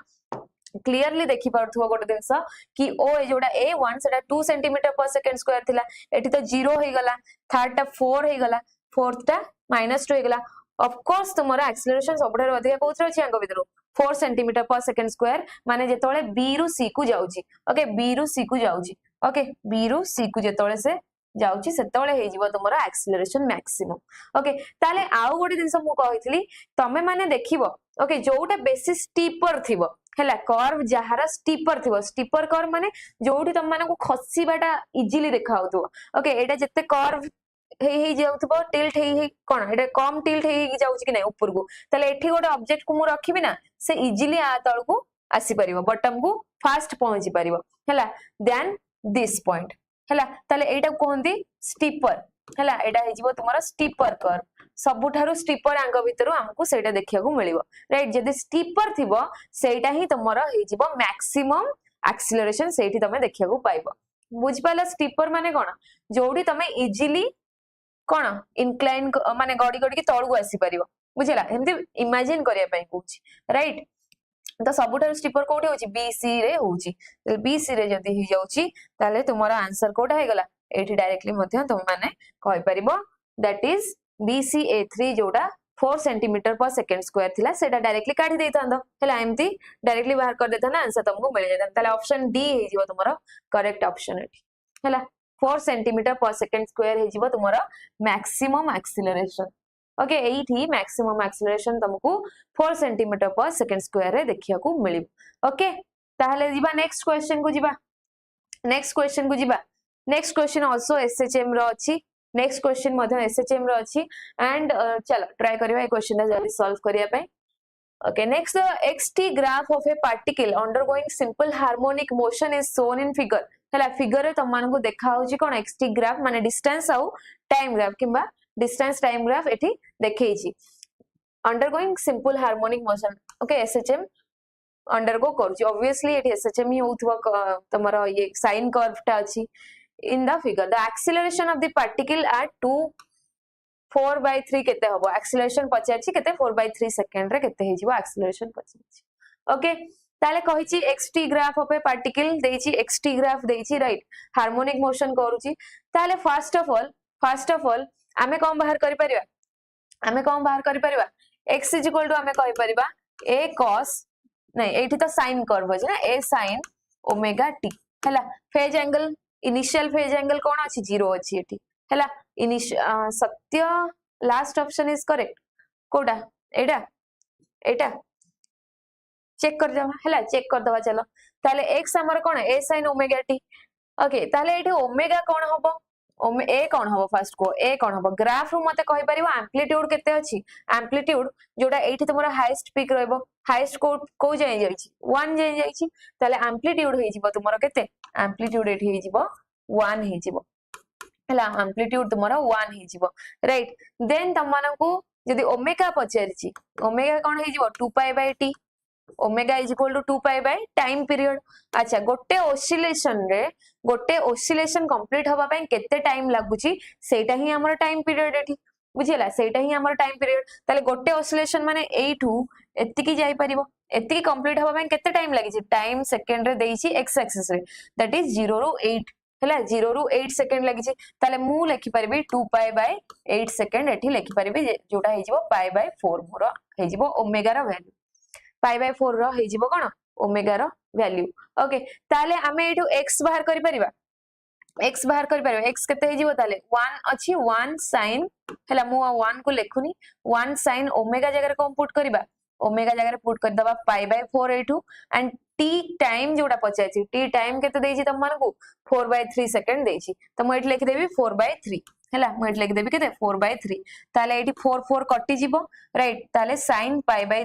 क्लियरली देखि परथुबो गोटे दिनस कि ओ ए जोडा a1 सेटा 2 सेंटीमीटर पर सेकंड स्क्वायर थिला एठी तो 0 हे गला थर्ड ता 4 हे गला फोर्थ ता -2 हे गला ऑफ कोर्स तुम्हारा एक्सेलरेशन सबठार अधिक कोथरो अछि अंग भितरो 4 सेंटीमीटर पर सेकंड स्क्वायर माने जेतोले b रु c को जाउची ओके b रु c को जाउची ओके b रु c को जेतोले से जाउची सेतोले हे जीवो तुम्हारा एक्सेलरेशन मैक्सिमम ओके ताले आउ गोटे दिनस मु कहितली तमे माने देखिबो ओके जोटा बेसी स्टीपर थिबो हला कर्व जहारा स्टीपर कर्व माने जोठी तम माने को खसीबाटा इजीली देखा होतो ओके एटा जत्ते कर्व हे जाउथबो टिल्ट हे कोन एटा कम टिल्ट हे जाउची कि नै ऊपर को तले एठी गोटे ऑब्जेक्ट को मु रखिबि ना से इजीली आ तळ को आसी परिबो बॉटम को फास्ट पहुंची परिबो हला देन दिस पॉइंट हला तले एटा कोहंती स्टीपर हला एटा हे जिवो तुम्हारा स्टीपर कर्व सबुठारु स्टीपर आंग भितरु हमकु सेटा देखिया को मिलिबो राइट जदी स्टीपर थिबो सेटा ही तुम्हारा हे जिवो मैक्सिमम एक्सेलरेशन सेठी तमे देखिया को पाइबो बुझपाला स्टीपर माने कोन जोडी तमे इजीली कोन इनक्लाइन माने गडी गडी के तळगु आसी परिबो बुझिला एमती इमेजिन करिया पई कहूची राइट तो सबुठारु स्टीपर कोठी होची बीसी रे होची बीसी रे जदी hi जाउची ताले तुम्हारा आंसर कोटा हे गला एठी डायरेक्टली मध्य तुम माने कहि परिबो दैट इज BCA3 जोडा 4 सेंटीमीटर पर सेकंड स्क्वायर थिला सेटा डायरेक्टली काढी देथांदो हला एमती डायरेक्टली बाहर कर देथाना आंसर तुमको मिल जाता ताले ऑप्शन डी हे जिवो तुम्हारा करेक्ट ऑप्शन एठी हला 4 सेंटीमीटर पर सेकंड स्क्वायर हे जिवो तुम्हारा मैक्सिमम एक्सेलरेशन ओके एठी मैक्सिमम एक्सेलरेशन तुमको 4 सेंटीमीटर पर सेकंड स्क्वायर रे देखिया को मिली ओके ताहले जिबा नेक्स्ट क्वेश्चन को जिबा नेक्स्ट क्वेश्चन आल्सो एसएचएम रो अछि नेक्स्ट क्वेश्चन मध्य एसएचएम रो अछि एंड चलो ट्राई करबा ए क्वेश्चन जल्दी सॉल्व करिया पे Okay, next the xt graph of a particle undergoing simple harmonic motion is shown in figure. हला figure रे तममान को देखा होची कोन xt graph माने distance आउ time graph किंबा distance time graph एठी देखैची undergoing simple harmonic motion. Okay, SHM undergo करूची obviously एठी SHM ही होउथवा तमरा ये sine curve टा अछि in the figure. The acceleration of the particle at 2 4/3 केते हबो एक्सेलरेशन पचारछि केते 4/3 सेकंड रे केते हे जिवो एक्सेलरेशन पचारछि ओके ताले कहिछि xt graph of a particle देछि xt ग्राफ देछि राइट हार्मोनिक मोशन करूछि ताले फर्स्ट ऑफ ऑल आमे कोन बाहर करि परिबा x आमे कहि परिबा a cos नहीं एठी तो sin कर्व अछि ना a sin ओमेगा t हला phase angle initial phase angle कोन अछि 0 अछि एठी हला सत्य लास्ट ऑप्शन इज करेक्ट कोडा एडा एटा चेक कर दवा हला चेक कर दवा चलो ताले x हमर कोन a sin omega t okay ताले एठी ओमेगा कोन हबो a कोन हबो फर्स्ट को a कोन हबो ग्राफ रु मते कहि परिबो एम्प्लीट्यूड केते अछि एम्प्लीट्यूड जोडा एठी तमरा हाईएस्ट पीक रहबो हाईएस्ट को जाय जायछि 1 जाय जायछि ताले एम्प्लीट्यूड हे जिवो तुमरो केते एम्प्लीट्यूड एठी हे जिवो 1 हे जिवो हला एम्प्लीट्यूड तुमरा 1 हे जिवो राइट देन तमनकु जदी ओमेगा पचारछि ओमेगा कोन हे जिवो 2 pi by t omega is equal to 2 pi by time period अच्छा गोटे ओसिलेशन कंप्लीट हवा पय केते टाइम लागुची सेटा ही हमर टाइम पीरियड एठी बुझिला सेटा ही हमर टाइम पीरियड ताले गोटे ओसिलेशन माने एठू एत्तिकी जाई परिबो एत्तिकी कंप्लीट हवा पय केते टाइम लागिची टाइम सेकंड रे देइची x एक्सिस रे दैट इज 0 रो 8 हला 0 रू 8 सेकंड लगी ताले मु लिखि परबी 2 पाई बाय 8 सेकंड एठी लिखि परबी जोटा हे जिवो पाई बाय 4 मोर हे जिवो ओमेगा रो वैल्यू पाई बाय 4 रो हे जिवो कोन ओमेगा रो वैल्यू ओके ताले हमें एठू x बाहर करि परिबा x केते हे जिवो ताले 1 अछि 1 sin हला मु 1 को लेखुनी 1 sin ओमेगा जगह को पुट करिबा ओमेगा जगह पुट कर दबा पाई बाय 4 एठू एंड t टाइम जोटा पचाइछि t टाइम केते देइछि तम मानकू 4/3 सेकंड देइछि त मु एठी लिखि देबी 4/3 हला मु एठी लिखि देबी केते 4/3 ताले एठी 4 कटि जिवो राइट ताले sin पाई बाय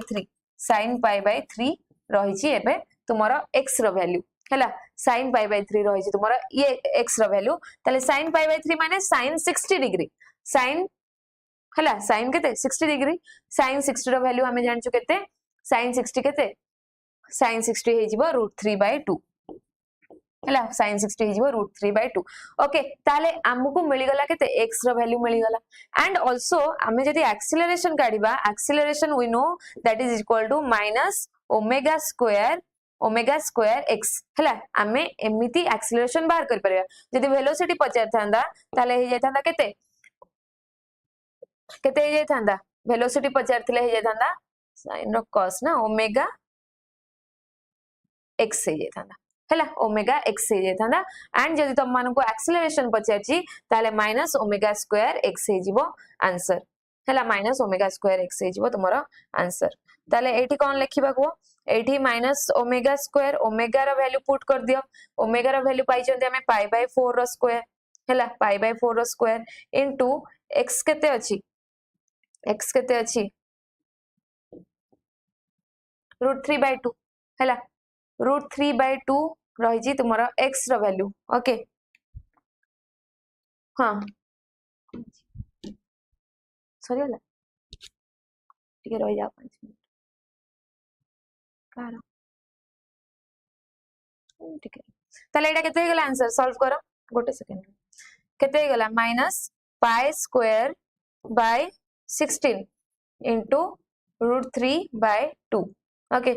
3 रहिछि एबे तुमरो x रो वैल्यू हला sin पाई/3 रहिछि तुमरो ये x रो वैल्यू ताले sin पाई/3 माने sin 60 डिग्री sin हला sin केते 60 डिग्री sin 60 रो वैल्यू हमें जानछु केते sin 60 केते sin 60 हे जिवो √3/2 हला sin 60 हे जिवो √3/2 ओके ताले हमकु मिली गला केते x रो वैल्यू मिली गला एंड आल्सो हमें जदी एक्सीलरेशन काढिबा acceleration we know that is equal to minus omega square x हला हमें एमिति एक्सीलरेशन बाहर कर परिया जदी वेलोसिटी पचार थांदा ताले हे जायथांदा केते हे जायथांदा वेलोसिटी पचार थिले हे जायथांदा sin रो cos ना ओमेगा x हे जायथांदा हला ओमेगा x हे जायथांदा एंड जदी तम मानको एक्सीलरेशन पचारची ताले माइनस ओमेगा स्क्वायर x हे जिवो आंसर हला माइनस ओमेगा स्क्वायर x हे जिवो तुमरो आंसर ताले एठी कोन लिखिबा को एठी माइनस ओमेगा स्क्वायर ओमेगा रो वैल्यू पुट कर दियो ओमेगा रो वैल्यू पाई चंते हमें पाई/4 रो स्क्वायर हला पाई/4 रो स्क्वायर इनटू x केते अछि √3/2 हला √3/2 रहि जी तुमरो x रो वैल्यू ओके हां सॉरी हला ठीक है रहि जा 5 मिनट कार ठीक है ताले एटा केते गेला आंसर सॉल्व करो गोटे सेकंड केते गेला minus pi square by 16 into √3/2 okay